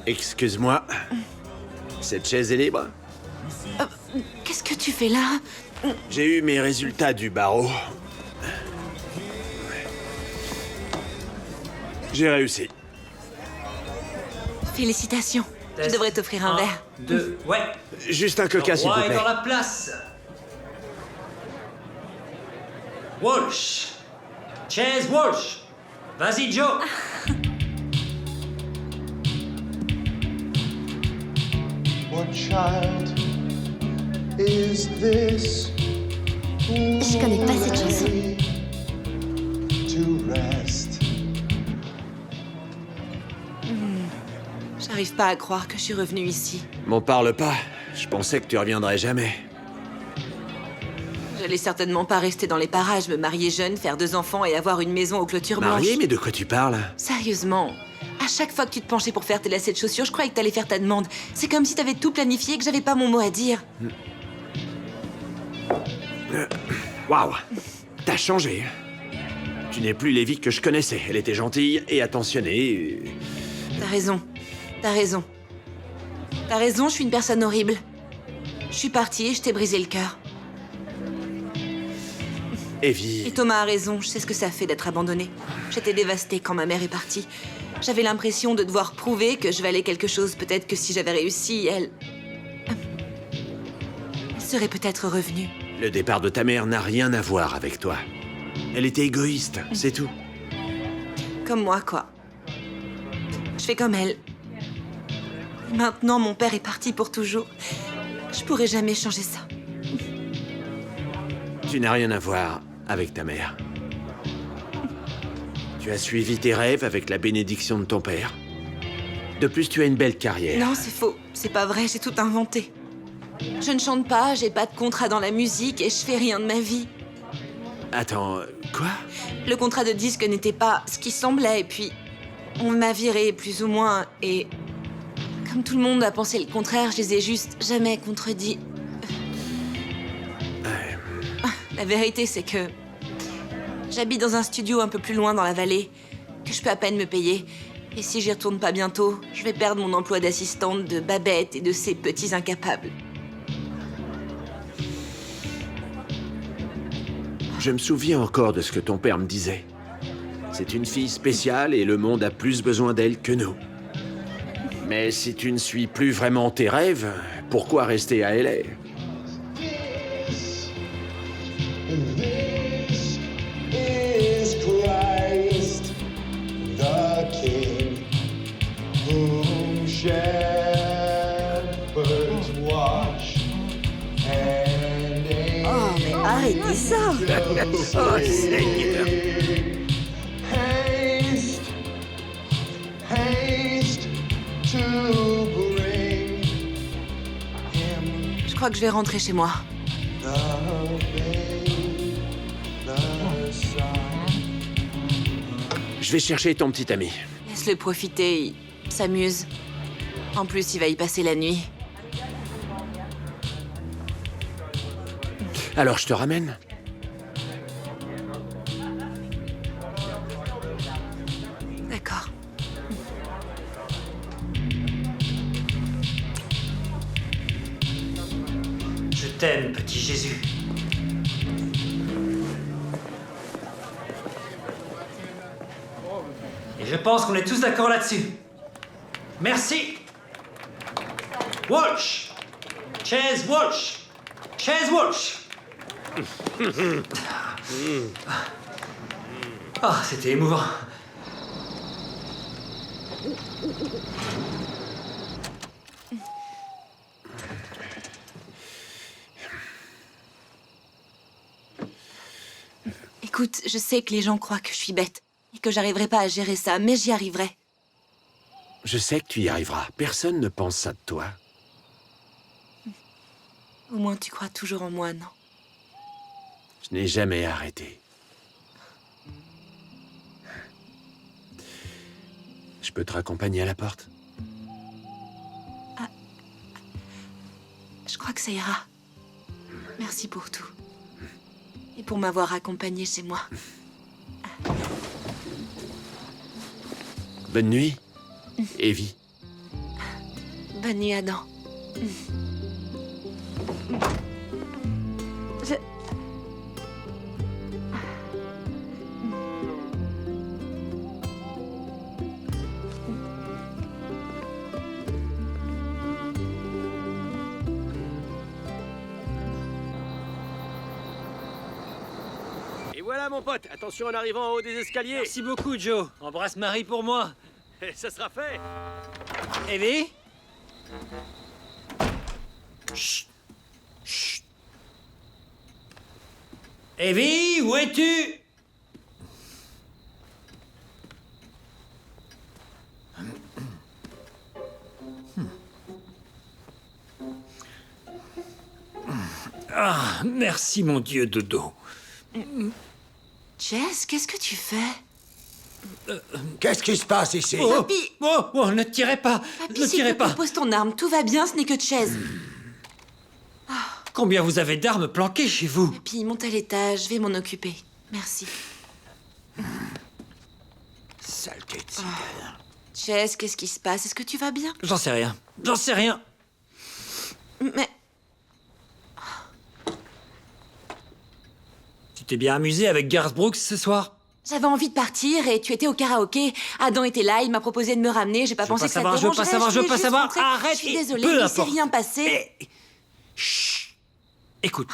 Excuse-moi. Cette chaise est libre? Qu'est-ce que tu fais là? J'ai eu mes résultats du barreau. J'ai réussi. Félicitations. Je devrais t'offrir un verre. 2, ouais. Juste un coca, s'il vous Roi est plaît. dans la place. Walsh. Chase Walsh. Vas-y, Joe. What child is this? Je connais pas cette chanson. To rest. J'arrive pas à croire que je suis revenue ici. M'en parle pas. Je pensais que tu reviendrais jamais. J'allais certainement pas rester dans les parages, me marier jeune, faire 2 enfants et avoir une maison aux clôtures blanches. Marié, mais de quoi tu parles? Sérieusement, à chaque fois que tu te penchais pour faire tes lacets de chaussures, je croyais que t'allais faire ta demande. C'est comme si t'avais tout planifié et que j'avais pas mon mot à dire. Waouh! T'as changé. Tu n'es plus Lévi que je connaissais. Elle était gentille et attentionnée. T'as raison. T'as raison. T'as raison, je suis une personne horrible. Je suis partie et je t'ai brisé le cœur. Evie. Et Thomas a raison, je sais ce que ça fait d'être abandonnée. J'étais dévastée quand ma mère est partie. J'avais l'impression de devoir prouver que je valais quelque chose. Peut-être que si j'avais réussi, elle serait peut-être revenue. Le départ de ta mère n'a rien à voir avec toi. Elle était égoïste, c'est tout. Comme moi, quoi. Je fais comme elle. Maintenant, mon père est parti pour toujours. Je pourrais jamais changer ça. Tu n'as rien à voir avec ta mère. Tu as suivi tes rêves avec la bénédiction de ton père. De plus, tu as une belle carrière. Non, c'est faux. C'est pas vrai, j'ai tout inventé. Je ne chante pas, j'ai pas de contrat dans la musique et je fais rien de ma vie. Attends, quoi? Le contrat de disque n'était pas ce qui semblait, et puis on m'a viré plus ou moins, et comme tout le monde a pensé le contraire, je les ai juste jamais contredits. La vérité, c'est que j'habite dans un studio un peu plus loin dans la vallée, que je peux à peine me payer. Et si j'y retourne pas bientôt, je vais perdre mon emploi d'assistante de Babette et de ces petits incapables. Je me souviens encore de ce que ton père me disait. C'est une fille spéciale et le monde a plus besoin d'elle que nous. Mais si tu ne suis plus vraiment tes rêves, pourquoi rester à LA? This is Christ, the King, whom shepherds watch, and Oh, mais arrêtez ça! Oh, Seigneur! haste, haste to bring him Je crois que je vais rentrer chez moi. the babe, the son. Je vais chercher ton petit ami. Laisse-le profiter, il s'amuse. En plus, il va y passer la nuit. Alors je te ramène. D'accord. Je t'aime, petit Jésus. Et je pense qu'on est tous d'accord là-dessus. Merci. Walsh. Chase Walsh. Chase Walsh. Ah, c'était émouvant. Écoute, je sais que les gens croient que je suis bête et que j'arriverai pas à gérer ça, mais j'y arriverai. Je sais que tu y arriveras. Personne ne pense ça de toi. Au moins, tu crois toujours en moi, non? Je n'ai jamais arrêté. Je peux te raccompagner à la porte? Je crois que ça ira. Merci pour tout. Et pour m'avoir accompagné chez moi. Bonne nuit, Evie. Bonne nuit, Adam. Je... Et voilà, mon pote. Attention en arrivant en haut des escaliers. Merci beaucoup, Joe. Embrasse Marie pour moi. Et ça sera fait. Evie? Chut. Chut. Evie, où es-tu? Ah, merci mon Dieu, Dodo. Jess, qu'est-ce que tu fais? Qu'est-ce qui se passe ici? Oh, Papy! oh, ne tirez pas! Papy, Ne s'il tirez te plaît, pas! pose ton arme. Tout va bien, ce n'est que Chase. Combien vous avez d'armes planquées chez vous? Papy, monte à l'étage, je vais m'en occuper. Merci. Saleté de cigale. Chase, qu'est-ce qui se passe? Est-ce que tu vas bien? J'en sais rien. J'en sais rien. Mais... Tu t'es bien amusé avec Garth Brooks ce soir? J'avais envie de partir et tu étais au karaoké. Adam était là, il m'a proposé de me ramener. J'ai pas pensé que ça te dérangerait. Je veux pas savoir. voulais juste rentrer. Arrête! Je suis désolée, peu il s'est importe. rien passé. Chut. Écoute.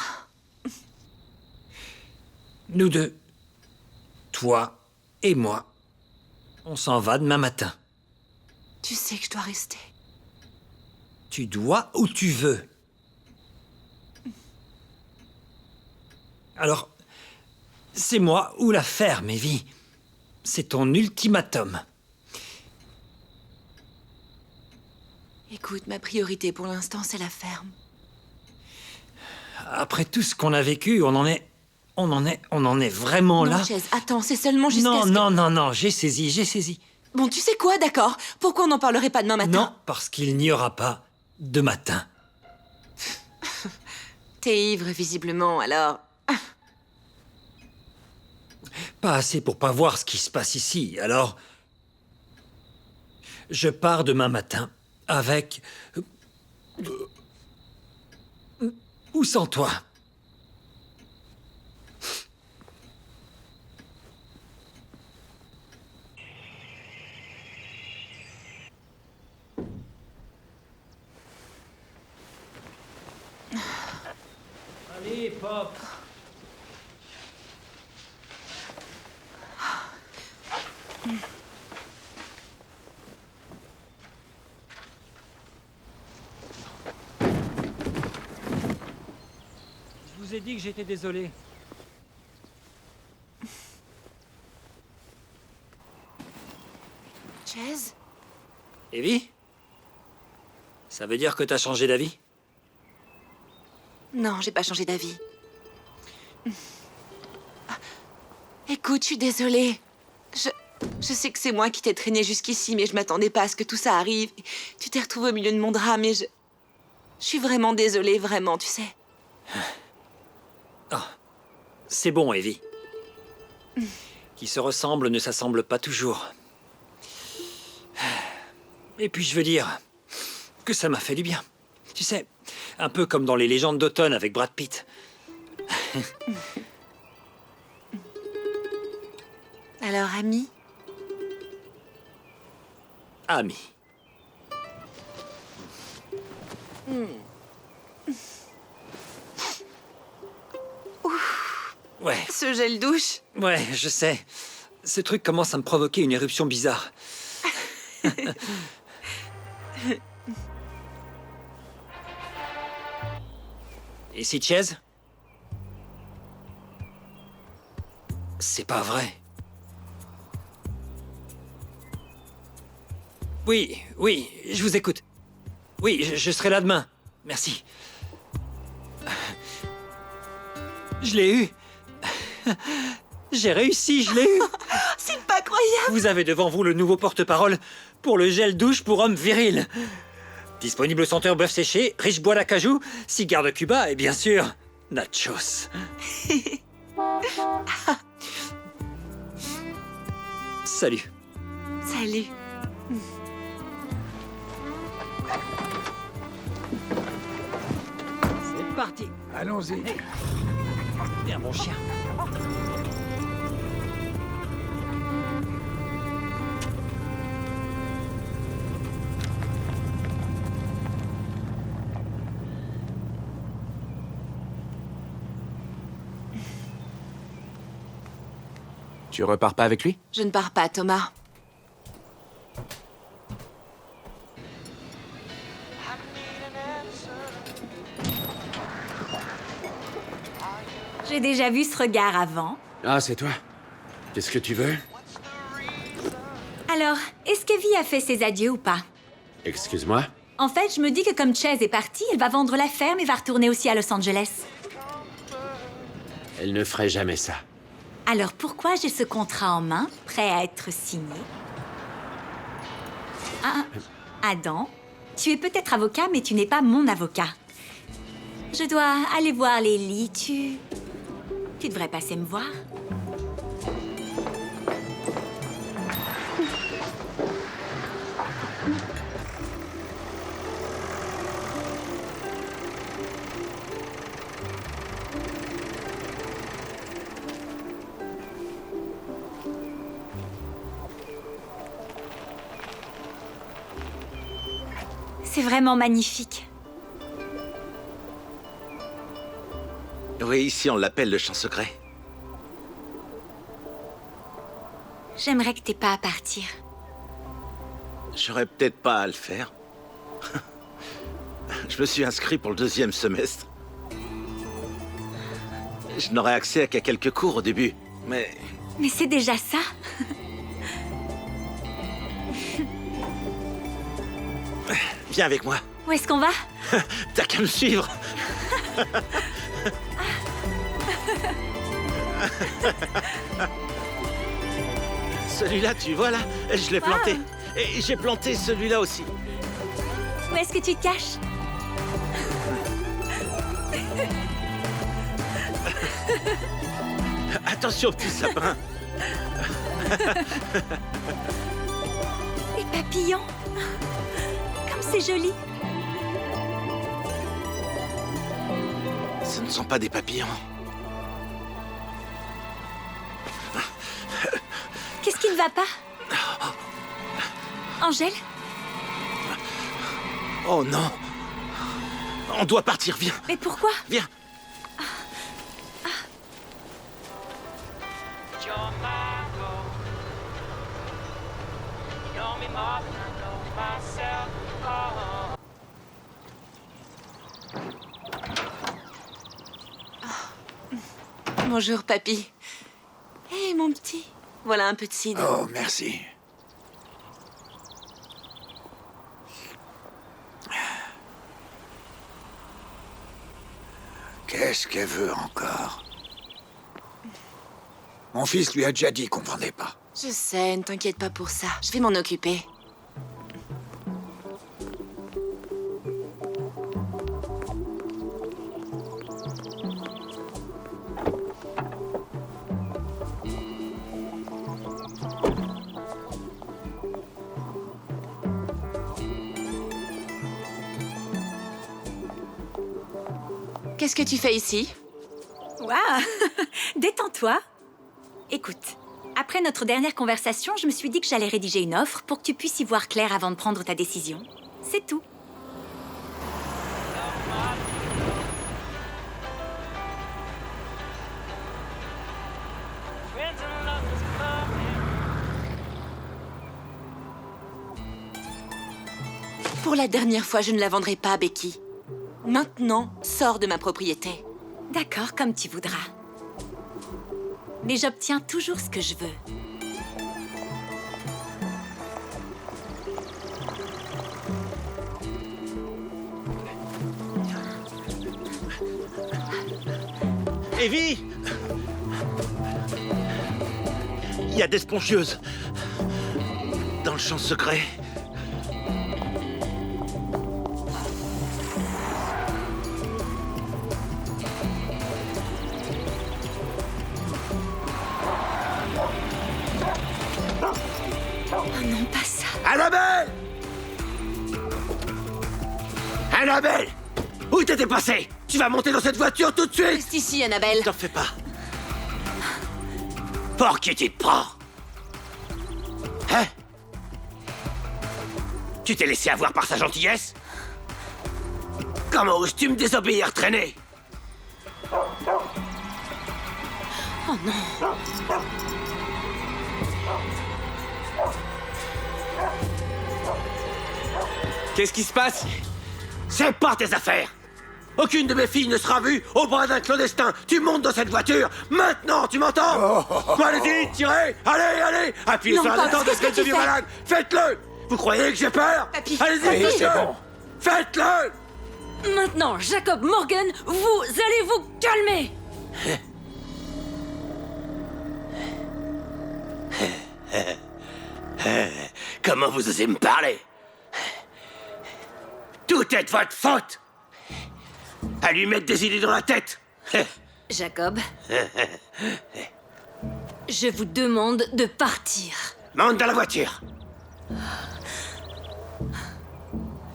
Nous deux, toi et moi, on s'en va demain matin. Tu sais que je dois rester. Tu dois ou tu veux. Alors, c'est moi ou la ferme, Evie. C'est ton ultimatum. Écoute, ma priorité pour l'instant, c'est la ferme. Après tout ce qu'on a vécu, on en est vraiment là. Non, Chase, attends, c'est seulement jusqu'à ce que... Non, j'ai saisi. Bon, tu sais quoi, d'accord. Pourquoi on n'en parlerait pas demain matin? Non, parce qu'il n'y aura pas de matin. T'es ivre, visiblement, alors... Pas assez pour pas voir ce qui se passe ici, alors... Je pars demain matin avec... Ou sans toi. Allez, Pop. Je vous ai dit que j'étais désolé. Chase? Evie? Ça veut dire que t'as changé d'avis? Non, j'ai pas changé d'avis. Ah, écoute, je suis désolée. Je sais que c'est moi qui t'ai traîné jusqu'ici, mais je m'attendais pas à ce que tout ça arrive. Tu t'es retrouvé au milieu de mon drame et je suis vraiment désolée, vraiment, tu sais. Oh, c'est bon, Evie. Qui se ressemble ne s'assemble pas toujours. Et puis je veux dire que ça m'a fait du bien. Tu sais, un peu comme dans les légendes d'automne avec Brad Pitt. Alors, ami? Ami. Ouais. Ce gel douche? Ouais, je sais. Ce truc commence à me provoquer une éruption bizarre. Et si Chase? C'est pas vrai. Oui, je vous écoute. Oui, je serai là demain. Merci. Je l'ai eu. J'ai réussi, je l'ai eu. C'est pas croyable. Vous avez devant vous le nouveau porte-parole pour le gel douche pour hommes virils. Disponible au senteur bœuf séché, riche bois d'acajou, cigare de Cuba et bien sûr, nachos. Salut. Salut. C'est parti. Allons-y. Viens, mon chien. Tu repars pas avec lui? Je ne pars pas, Thomas. J'ai déjà vu ce regard avant. Ah, c'est toi? Qu'est-ce que tu veux? Alors, est-ce que Vi a fait ses adieux ou pas? Excuse-moi? En fait, je me dis que comme Chase est partie, elle va vendre la ferme et va retourner aussi à Los Angeles. Elle ne ferait jamais ça. Alors pourquoi j'ai ce contrat en main, prêt à être signé? Ah, Adam, tu es peut-être avocat, mais tu n'es pas mon avocat. Je dois aller voir Lily. Tu devrais passer me voir. C'est vraiment magnifique. Oui, ici on l'appelle le champ secret. J'aimerais que t'aies pas à partir. J'aurais peut-être pas à le faire. Je me suis inscrit pour le 2e semestre. Je n'aurai accès qu'à quelques cours au début, mais... Mais c'est déjà ça. Viens avec moi. Où est-ce qu'on va? T'as qu'à me suivre. Celui-là, tu vois là, je l'ai planté. Et j'ai planté celui-là aussi. Où est-ce que tu te caches? Attention, petit sapin. Les papillons. Comme c'est joli. Ce ne sont pas des papillons. Qu'est-ce qui ne va pas? Angèle? Oh non. On doit partir, viens. Mais pourquoi? Viens. Bonjour, papy. Hé, mon petit. Voilà un peu de cidre. Oh, merci. Qu'est-ce qu'elle veut encore? Mon fils lui a déjà dit qu'on ne vendait pas. Je sais, ne t'inquiète pas pour ça. Je vais m'en occuper. Qu'est-ce que tu fais ici? Waouh. Détends-toi. Écoute, après notre dernière conversation, je me suis dit que j'allais rédiger une offre pour que tu puisses y voir clair avant de prendre ta décision. C'est tout. Pour la dernière fois, je ne la vendrai pas, Becky. Maintenant, sors de ma propriété. D'accord, comme tu voudras. Mais j'obtiens toujours ce que je veux. Evie! Il y a des spongieuses. Dans le champ secret. Oh non, pas ça. Annabelle! Annabelle! Où t'étais passé? Tu vas monter dans cette voiture tout de suite! Reste ici, Annabelle. T'en fais pas. Pour qui tu te prends? Hein? Tu t'es laissé avoir par sa gentillesse? Comment oses-tu me désobéir, traîner? Oh non. Qu'est-ce qui se passe? C'est pas tes affaires! Aucune de mes filles ne sera vue au bras d'un clandestin. Tu montes dans cette voiture, maintenant, tu m'entends? Bon, allez-y, tirez! Allez! Appuyez sur la détente de ce devient malade! Faites-le! Vous croyez que j'ai peur? Papy, allez-y, monsieur! Faites-le! Maintenant, Jacob Morgan, vous allez vous calmer! Comment vous osez me parler? Tout est de votre faute! À lui mettre des idées dans la tête! Jacob, je vous demande de partir. Monte dans la voiture!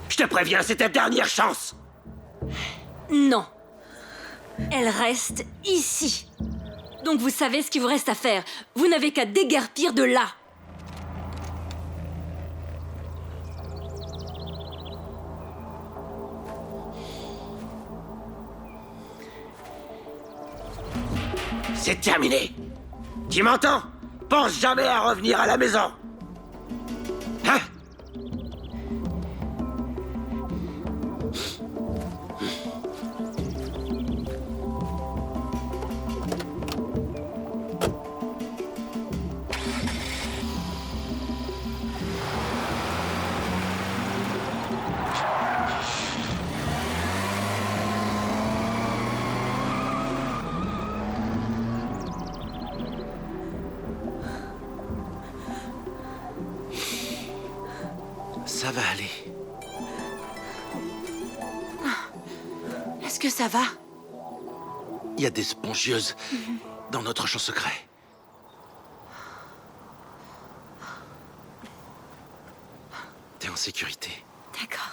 Je te préviens, c'est ta dernière chance! Non. Elle reste ici. Donc vous savez ce qu'il vous reste à faire. Vous n'avez qu'à déguerpir de là. C'est terminé! Tu m'entends? Pense jamais à revenir à la maison! Hein? Ça va aller. Est-ce que ça va? Il y a des spongieuses dans notre champ secret. T'es en sécurité. D'accord.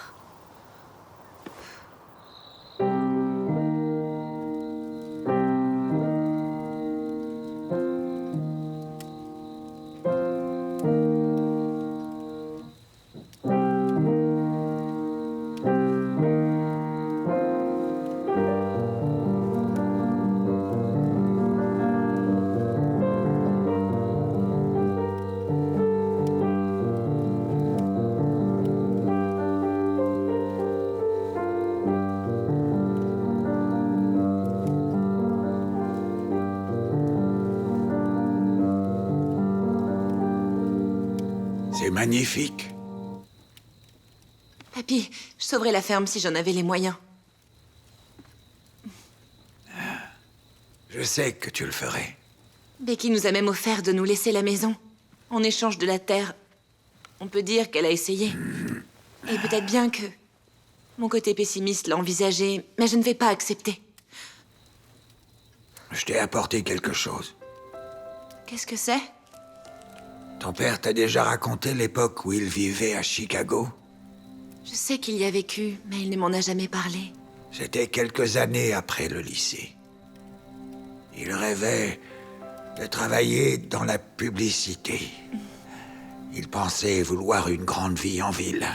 C'est magnifique. Papy, je sauverais la ferme si j'en avais les moyens. Je sais que tu le ferais. Becky nous a même offert de nous laisser la maison. En échange de la terre. On peut dire qu'elle a essayé. Et peut-être bien que... Mon côté pessimiste l'a envisagé, mais je ne vais pas accepter. Je t'ai apporté quelque chose. Qu'est-ce que c'est? Ton père t'a déjà raconté l'époque où il vivait à Chicago? Je sais qu'il y a vécu, mais il ne m'en a jamais parlé. C'était quelques années après le lycée. Il rêvait de travailler dans la publicité. Il pensait vouloir une grande vie en ville.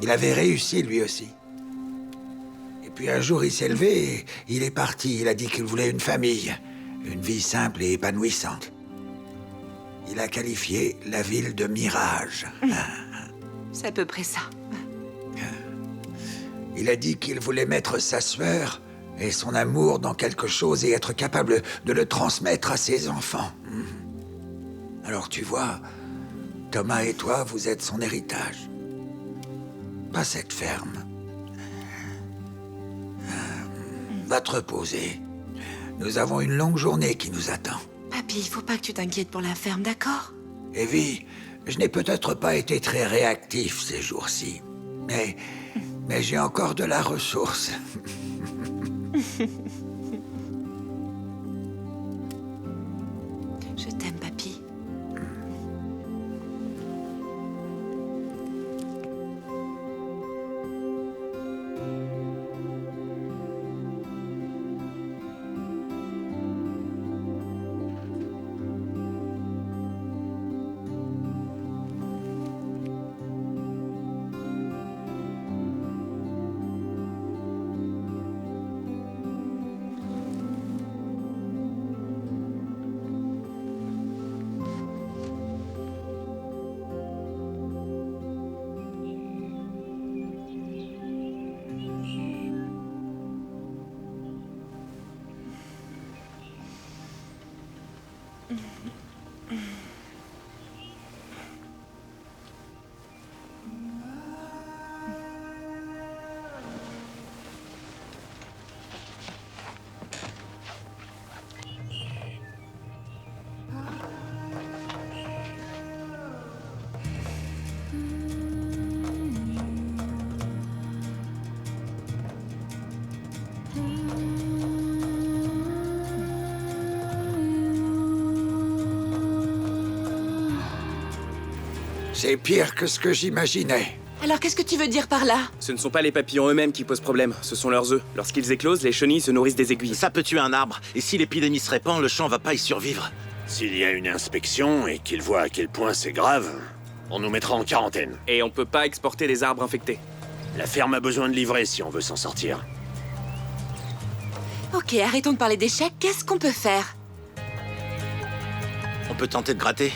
Il avait réussi lui aussi. Et puis un jour il s'est levé et il est parti. Il a dit qu'il voulait une famille, une vie simple et épanouissante. Il a qualifié la ville de mirage. C'est à peu près ça. Il a dit qu'il voulait mettre sa sueur et son amour dans quelque chose et être capable de le transmettre à ses enfants. Alors tu vois, Thomas et toi, vous êtes son héritage. Pas cette ferme. va te reposer. Nous avons une longue journée qui nous attend. Papy, il faut pas que tu t'inquiètes pour la ferme, d'accord? Evie, je n'ai peut-être pas été très réactif ces jours-ci, mais j'ai encore de la ressource. Je t'aime, papy. C'est pire que ce que j'imaginais. Alors qu'est-ce que tu veux dire par là? Ce ne sont pas les papillons eux-mêmes qui posent problème, ce sont leurs œufs. Lorsqu'ils éclosent, les chenilles se nourrissent des aiguilles. Ça peut tuer un arbre, et si l'épidémie se répand, le champ va pas y survivre. S'il y a une inspection et qu'ils voient à quel point c'est grave, on nous mettra en quarantaine. Et on peut pas exporter des arbres infectés. La ferme a besoin de livrer si on veut s'en sortir. Ok, arrêtons de parler d'échecs, qu'est-ce qu'on peut faire? On peut tenter de gratter.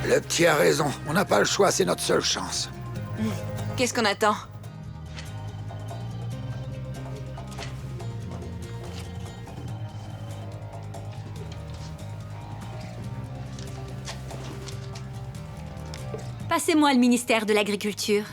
Le petit a raison, on n'a pas le choix, c'est notre seule chance. Qu'est-ce qu'on attend? Passez-moi le ministère de l'Agriculture.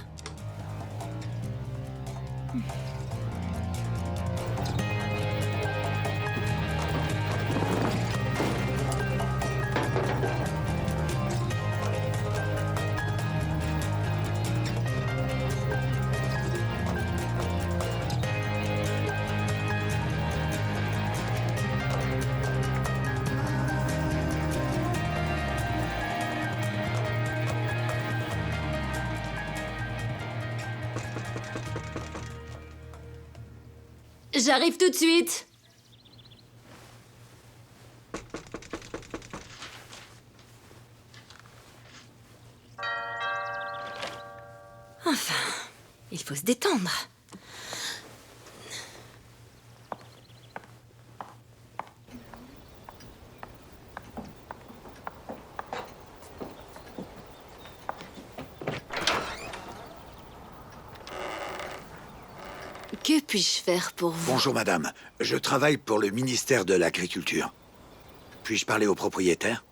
J'arrive tout de suite. Enfin, il faut se détendre. Que puis-je faire pour vous? Bonjour madame, je travaille pour le ministère de l'Agriculture. Puis-je parler au propriétaire?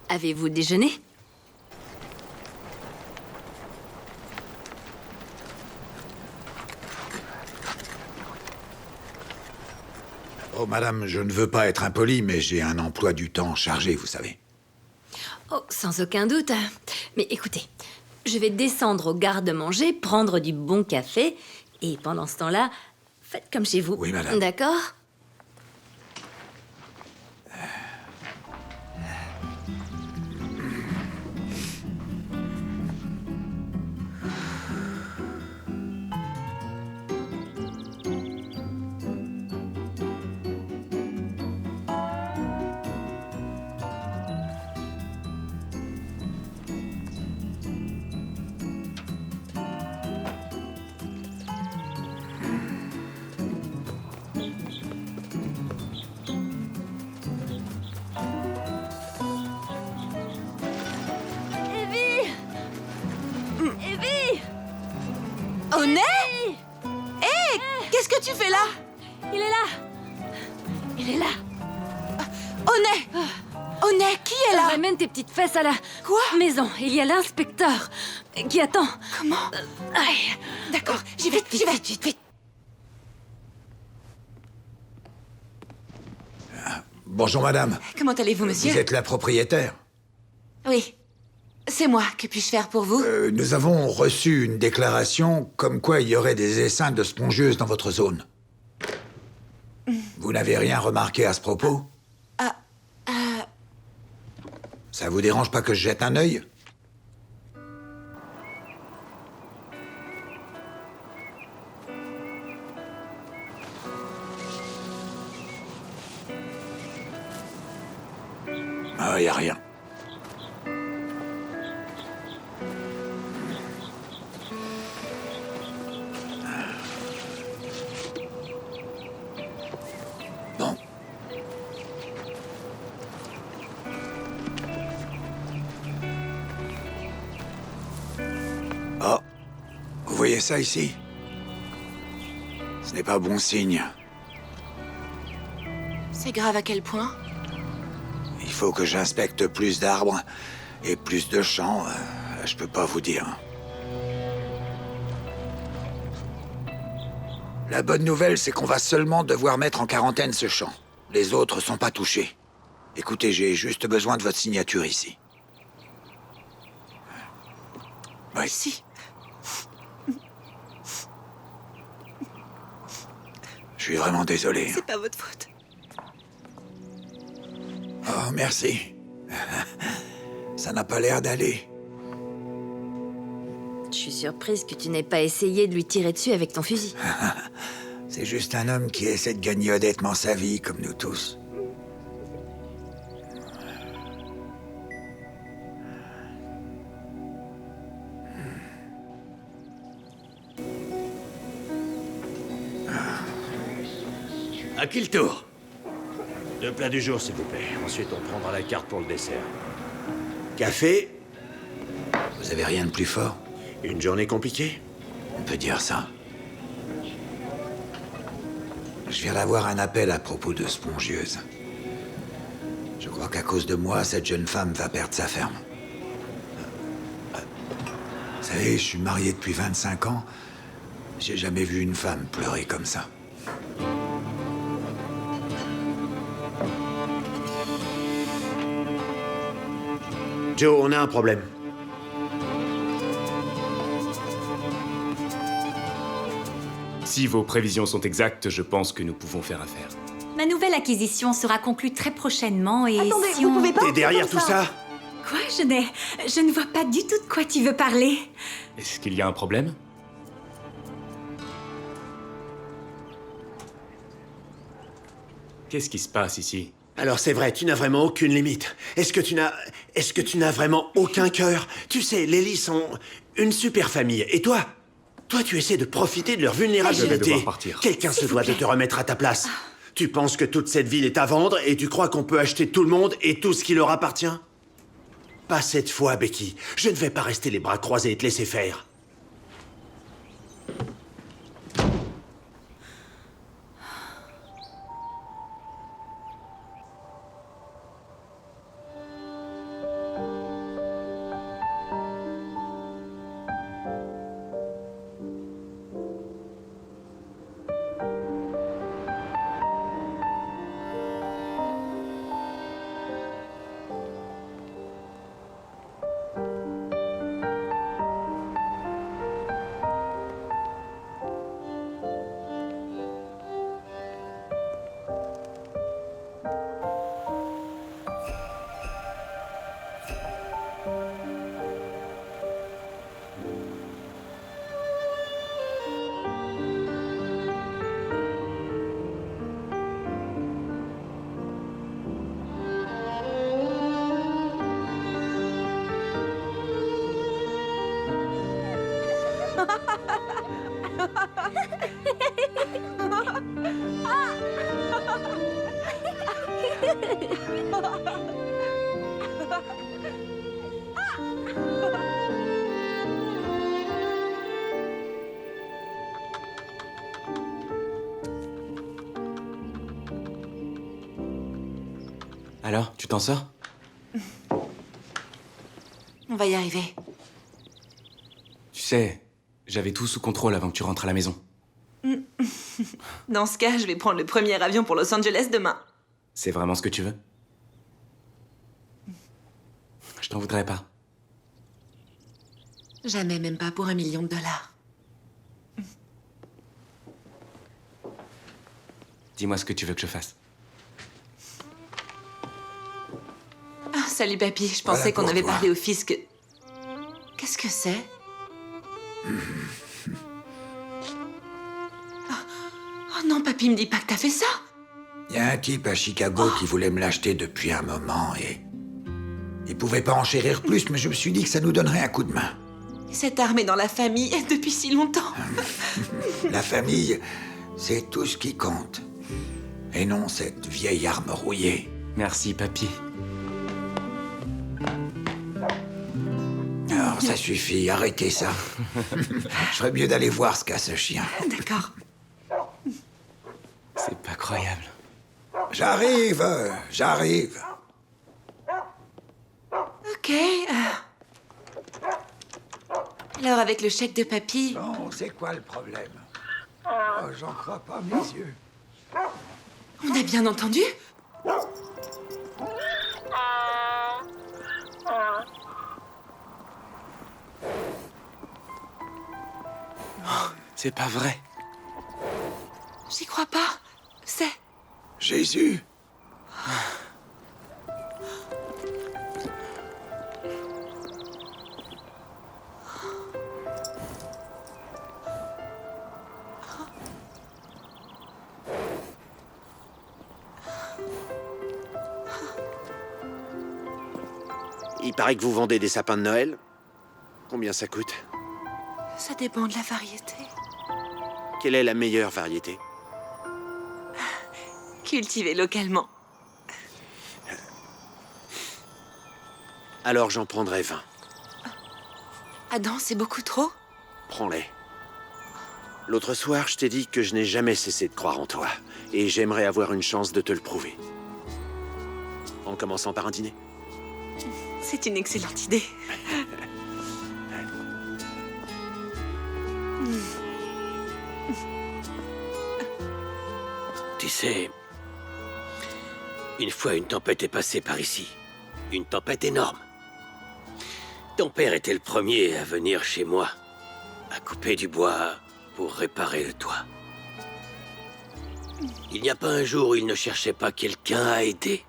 Avez-vous déjeuné? Oh madame, je ne veux pas être impoli, mais j'ai un emploi du temps chargé, vous savez. Oh, sans aucun doute. Mais écoutez, je vais descendre au garde-manger, prendre du bon café, et pendant ce temps-là, faites comme chez vous. Oui, madame. D'accord? Honey? Hé! Qu'est-ce que tu fais là? Il est là! Il est là! Honey! Honey, qui est là? Ramène tes petites fesses à la... Quoi? Maison. Il y a l'inspecteur qui attend. Comment? D'accord, j'y vais, j'y vais. Vite. Bonjour, madame. Comment allez-vous, monsieur? Vous êtes la propriétaire? Oui. C'est moi. Que puis-je faire pour vous? Nous avons reçu une déclaration comme quoi il y aurait des essaims de spongieuses dans votre zone. Vous n'avez rien remarqué à ce propos? Ça vous dérange pas que je jette un œil? Ah, y a rien. Bon. Oh, vous voyez ça ici? Ce n'est pas bon signe. C'est grave à quel point? Il faut que j'inspecte plus d'arbres et plus de champs. Je peux pas vous dire. La bonne nouvelle, c'est qu'on va seulement devoir mettre en quarantaine ce champ. Les autres sont pas touchés. Écoutez, j'ai juste besoin de votre signature ici. Oui. Si. Je suis vraiment désolé. C'est pas votre faute. Oh, merci. Ça n'a pas l'air d'aller. Je suis surprise que tu n'aies pas essayé de lui tirer dessus avec ton fusil. C'est juste un homme qui essaie de gagner honnêtement sa vie, comme nous tous. À qui le tour? 2 plats du jour, s'il vous plaît. Ensuite, on prendra la carte pour le dessert. Café? Vous avez rien de plus fort? Une journée compliquée? On peut dire ça. Je viens d'avoir un appel à propos de Spongieuse. Je crois qu'à cause de moi, cette jeune femme va perdre sa ferme. Vous savez, je suis marié depuis 25 ans. J'ai jamais vu une femme pleurer comme ça. Joe, on a un problème. Si vos prévisions sont exactes, je pense que nous pouvons faire affaire. Ma nouvelle acquisition sera conclue très prochainement et Attendez, si vous on... pouvez pas... T'es derrière tout ça? Quoi? Je ne vois pas du tout de quoi tu veux parler. Est-ce qu'il y a un problème? Qu'est-ce qui se passe ici? Alors c'est vrai, tu n'as vraiment aucune limite. Est-ce que tu n'as vraiment aucun cœur? Tu sais, les Lee sont une super famille. Et toi? Toi, tu essaies de profiter de leur Je vais vulnérabilité. devoir partir. Quelqu'un se doit de te remettre à ta place. Tu penses que toute cette ville est à vendre et tu crois qu'on peut acheter tout le monde et tout ce qui leur appartient? Pas cette fois, Becky. Je ne vais pas rester les bras croisés et te laisser faire. Alors, tu t'en sors? On va y arriver. Tu sais, j'avais tout sous contrôle avant que tu rentres à la maison. Dans ce cas, je vais prendre le premier avion pour Los Angeles demain. C'est vraiment ce que tu veux? Je t'en voudrais pas. Jamais, même pas pour $1 million. Dis-moi ce que tu veux que je fasse. Ah, salut papy, je Voilà pensais qu'on pour avait toi. parlé au fisc. Qu'est-ce que c'est? Oh non, papy, me dis pas que t'as fait ça! Il y a un type à Chicago qui voulait me l'acheter depuis un moment et... Il pouvait pas enchérir plus, mais je me suis dit que ça nous donnerait un coup de main. Cette arme est dans la famille depuis si longtemps. La famille, c'est tout ce qui compte. Et non cette vieille arme rouillée. Merci, papy. Alors, ça suffit, arrêtez ça. Je ferais mieux d'aller voir ce qu'a ce chien. D'accord. C'est pas croyable. J'arrive. Ok. Alors, avec le chèque de papy... Bon, c'est quoi le problème? Oh, j'en crois pas mes yeux. On a bien entendu? C'est pas vrai. J'y crois pas. C'est... Jésus. Il paraît que vous vendez des sapins de Noël. Combien ça coûte? Ça dépend de la variété. Quelle est la meilleure variété? Cultivé localement. Alors j'en prendrai 20. Adam, c'est beaucoup trop? Prends-les. L'autre soir, je t'ai dit que je n'ai jamais cessé de croire en toi. Et j'aimerais avoir une chance de te le prouver. En commençant par un dîner. C'est une excellente idée. Tu sais, une fois une tempête est passée par ici. Une tempête énorme. Ton père était le premier à venir chez moi, à couper du bois pour réparer le toit. Il n'y a pas un jour où il ne cherchait pas quelqu'un à aider.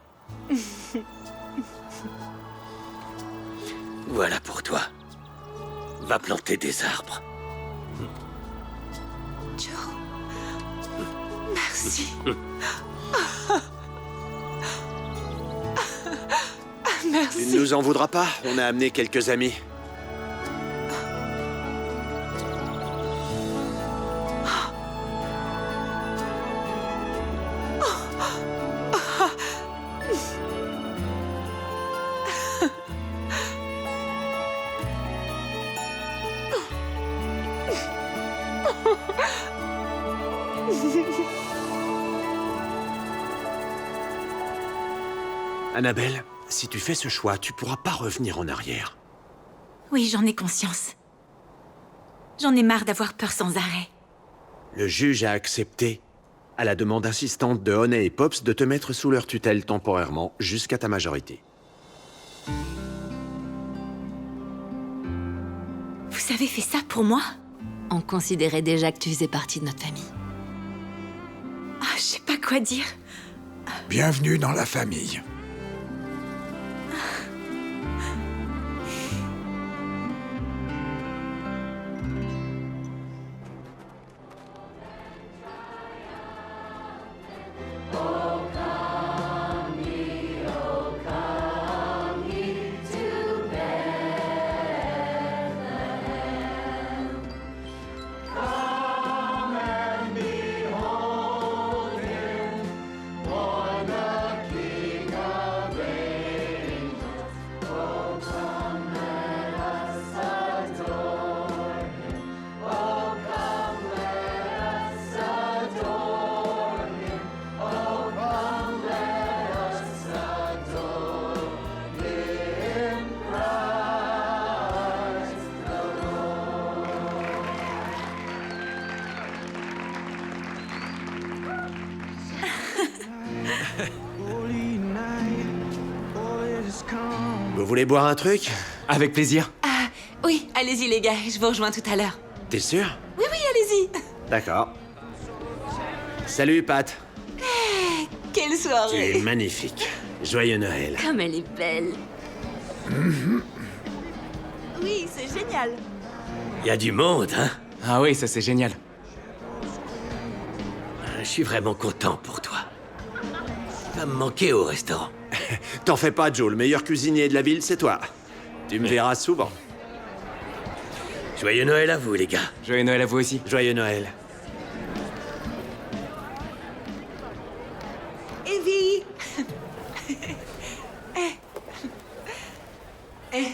Voilà pour toi. Va planter des arbres. Joe. Merci. Merci. Tu ne nous en voudras pas, on a amené quelques amis. Annabelle, si tu fais ce choix, tu pourras pas revenir en arrière. Oui, j'en ai conscience. J'en ai marre d'avoir peur sans arrêt. Le juge a accepté, à la demande insistante de Honey et Pops, de te mettre sous leur tutelle temporairement jusqu'à ta majorité. Vous avez fait ça pour moi? On considérait déjà que tu faisais partie de notre famille. Ah, je sais pas quoi dire. Bienvenue dans la famille. King of voulez boire un truc? Avec plaisir. Ah, oui, allez-y les gars, je vous rejoins tout à l'heure. T'es sûr? Oui, oui, allez-y. D'accord. Salut, Pat. Quelle Tu soirée. es magnifique. Joyeux Noël. Comme elle est belle. Oui, c'est génial. Il y a du monde, hein? Ah oui, ça c'est génial. Je suis vraiment content pour toi. Tu vas me manquer au restaurant. T'en fais pas, Joe. Le meilleur cuisinier de la ville, c'est toi. Tu me verras souvent. Joyeux Noël à vous, les gars. Joyeux Noël à vous aussi. Joyeux Noël. Evie.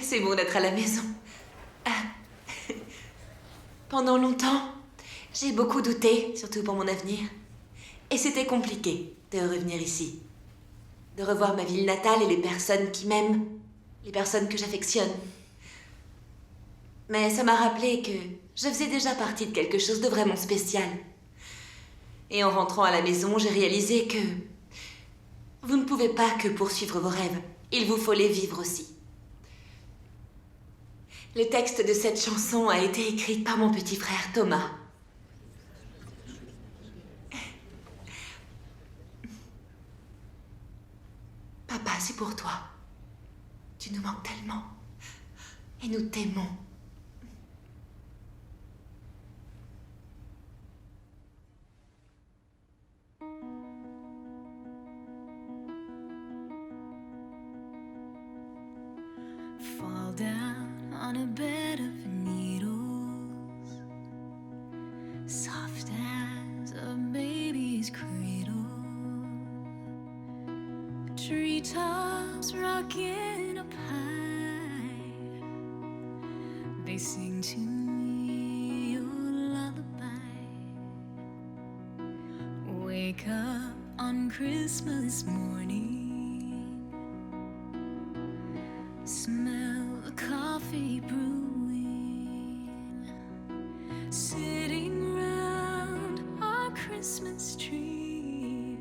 C'est bon d'être à la maison. Pendant longtemps, j'ai beaucoup douté, surtout pour mon avenir. Et c'était compliqué de revenir ici. De revoir ma ville natale et les personnes qui m'aiment. Les personnes que j'affectionne. Mais ça m'a rappelé que je faisais déjà partie de quelque chose de vraiment spécial. Et en rentrant à la maison, j'ai réalisé que vous ne pouvez pas que poursuivre vos rêves. Il vous faut les vivre aussi. Le texte de cette chanson a été écrit par mon petit frère Thomas. Papa, c'est pour toi. Tu nous manques tellement. Et nous t'aimons. Fall down on a bed of needles, soft as a baby's cradle. Treetops rocking up high, they sing to me your lullaby. Wake up on Christmas morning, smell the coffee brewing, sitting round our Christmas tree.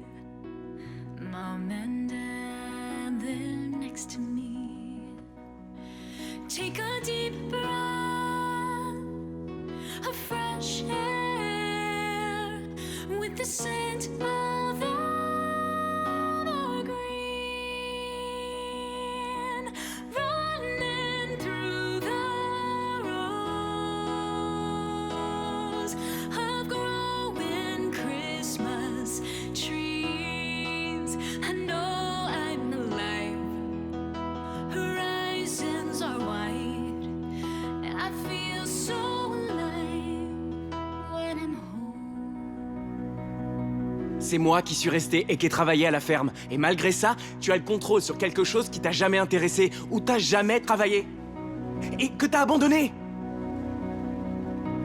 Mom and Dad, they're next to me. Take a deep breath of fresh air with the scent of evergreen, running through the rows of growing Christmas trees. I know I'm alive, horizons are wide, and I feel so alive when I'm home. C'est moi qui suis resté et qui ai travaillé à la ferme. Et malgré ça, tu as le contrôle sur quelque chose qui t'a jamais intéressé ou t'as jamais travaillé. Et que t'as abandonné.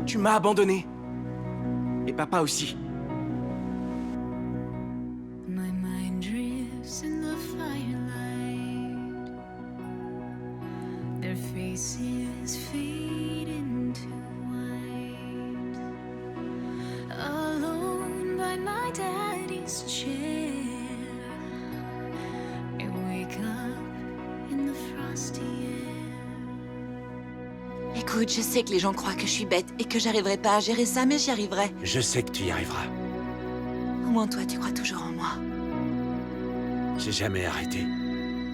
Tu m'as abandonné. Et papa aussi. My mind drifts in the firelight, their faces fade into white. Alone by my daddy's chair, I wake up in the frosty air. Écoute, je sais que les gens croient que je suis bête et que j'arriverai pas à gérer ça, mais j'y arriverai. Je sais que tu y arriveras. Au moins toi, tu crois toujours en moi. J'ai jamais arrêté.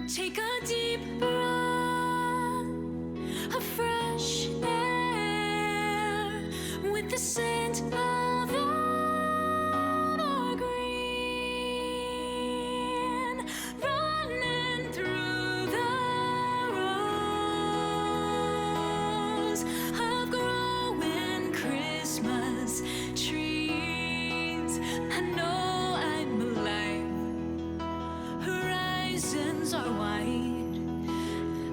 Take a deep breath of fresh air with the scent of evergreen, running through the rows of growing Christmas trees. I know I'm alive, horizons are wide.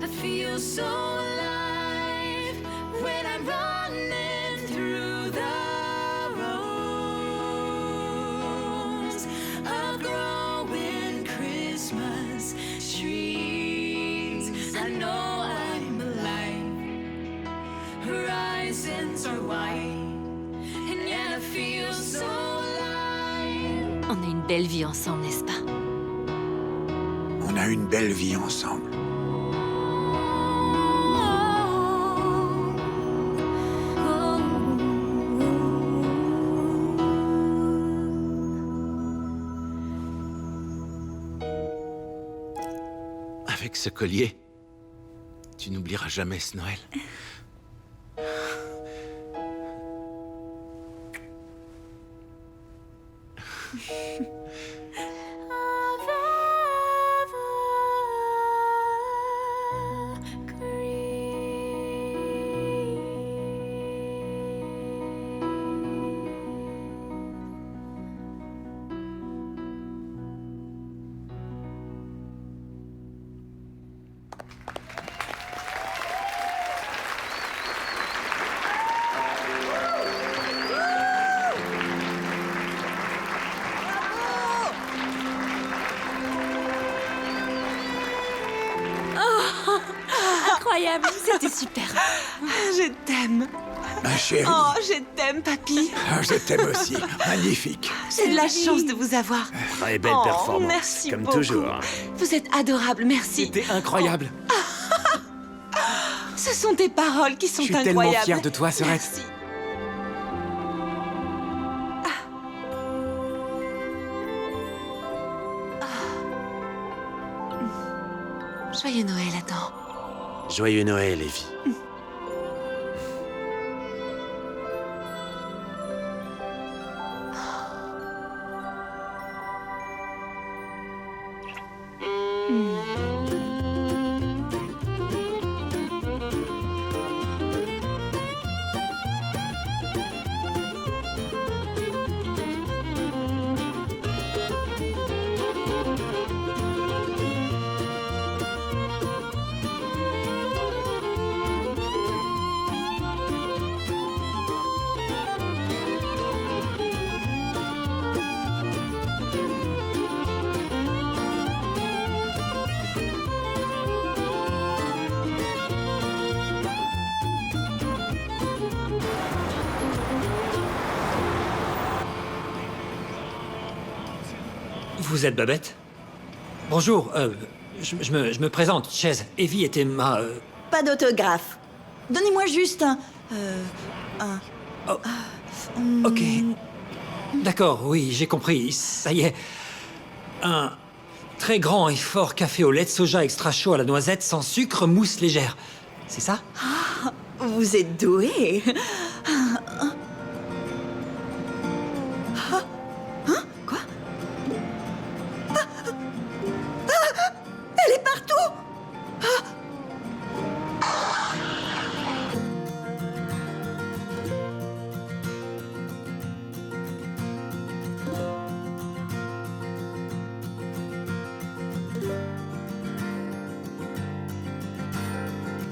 I feel so alive when I'm running through the rows of growing Christmas trees. I know I'm alive, horizons are wide, and yet I feel so alive. On a une belle vie ensemble, n'est-ce pas? On a une belle vie ensemble. Avec ce collier, tu n'oublieras jamais ce Noël. Incroyable, c'était super. Je t'aime. Ma chérie. Oh, je t'aime, papy. Je t'aime aussi. Magnifique. C'est de la chance de vous avoir. Très belle performance. Merci comme beaucoup. toujours. Vous êtes adorable, merci. C'était incroyable. Ce sont tes paroles qui sont Je suis incroyables. tellement fier de toi, Sorette. Merci. Joyeux Noël, Adam. Joyeux Noël, Evie. Vous êtes Babette? Bonjour, je me présente, Chaise. Evie était ma... Pas d'autographe. Donnez-moi juste un... Ok. D'accord, oui, j'ai compris. Ça y est. Un très grand et fort café au lait de soja extra chaud à la noisette sans sucre, mousse légère. C'est ça? Vous êtes doué.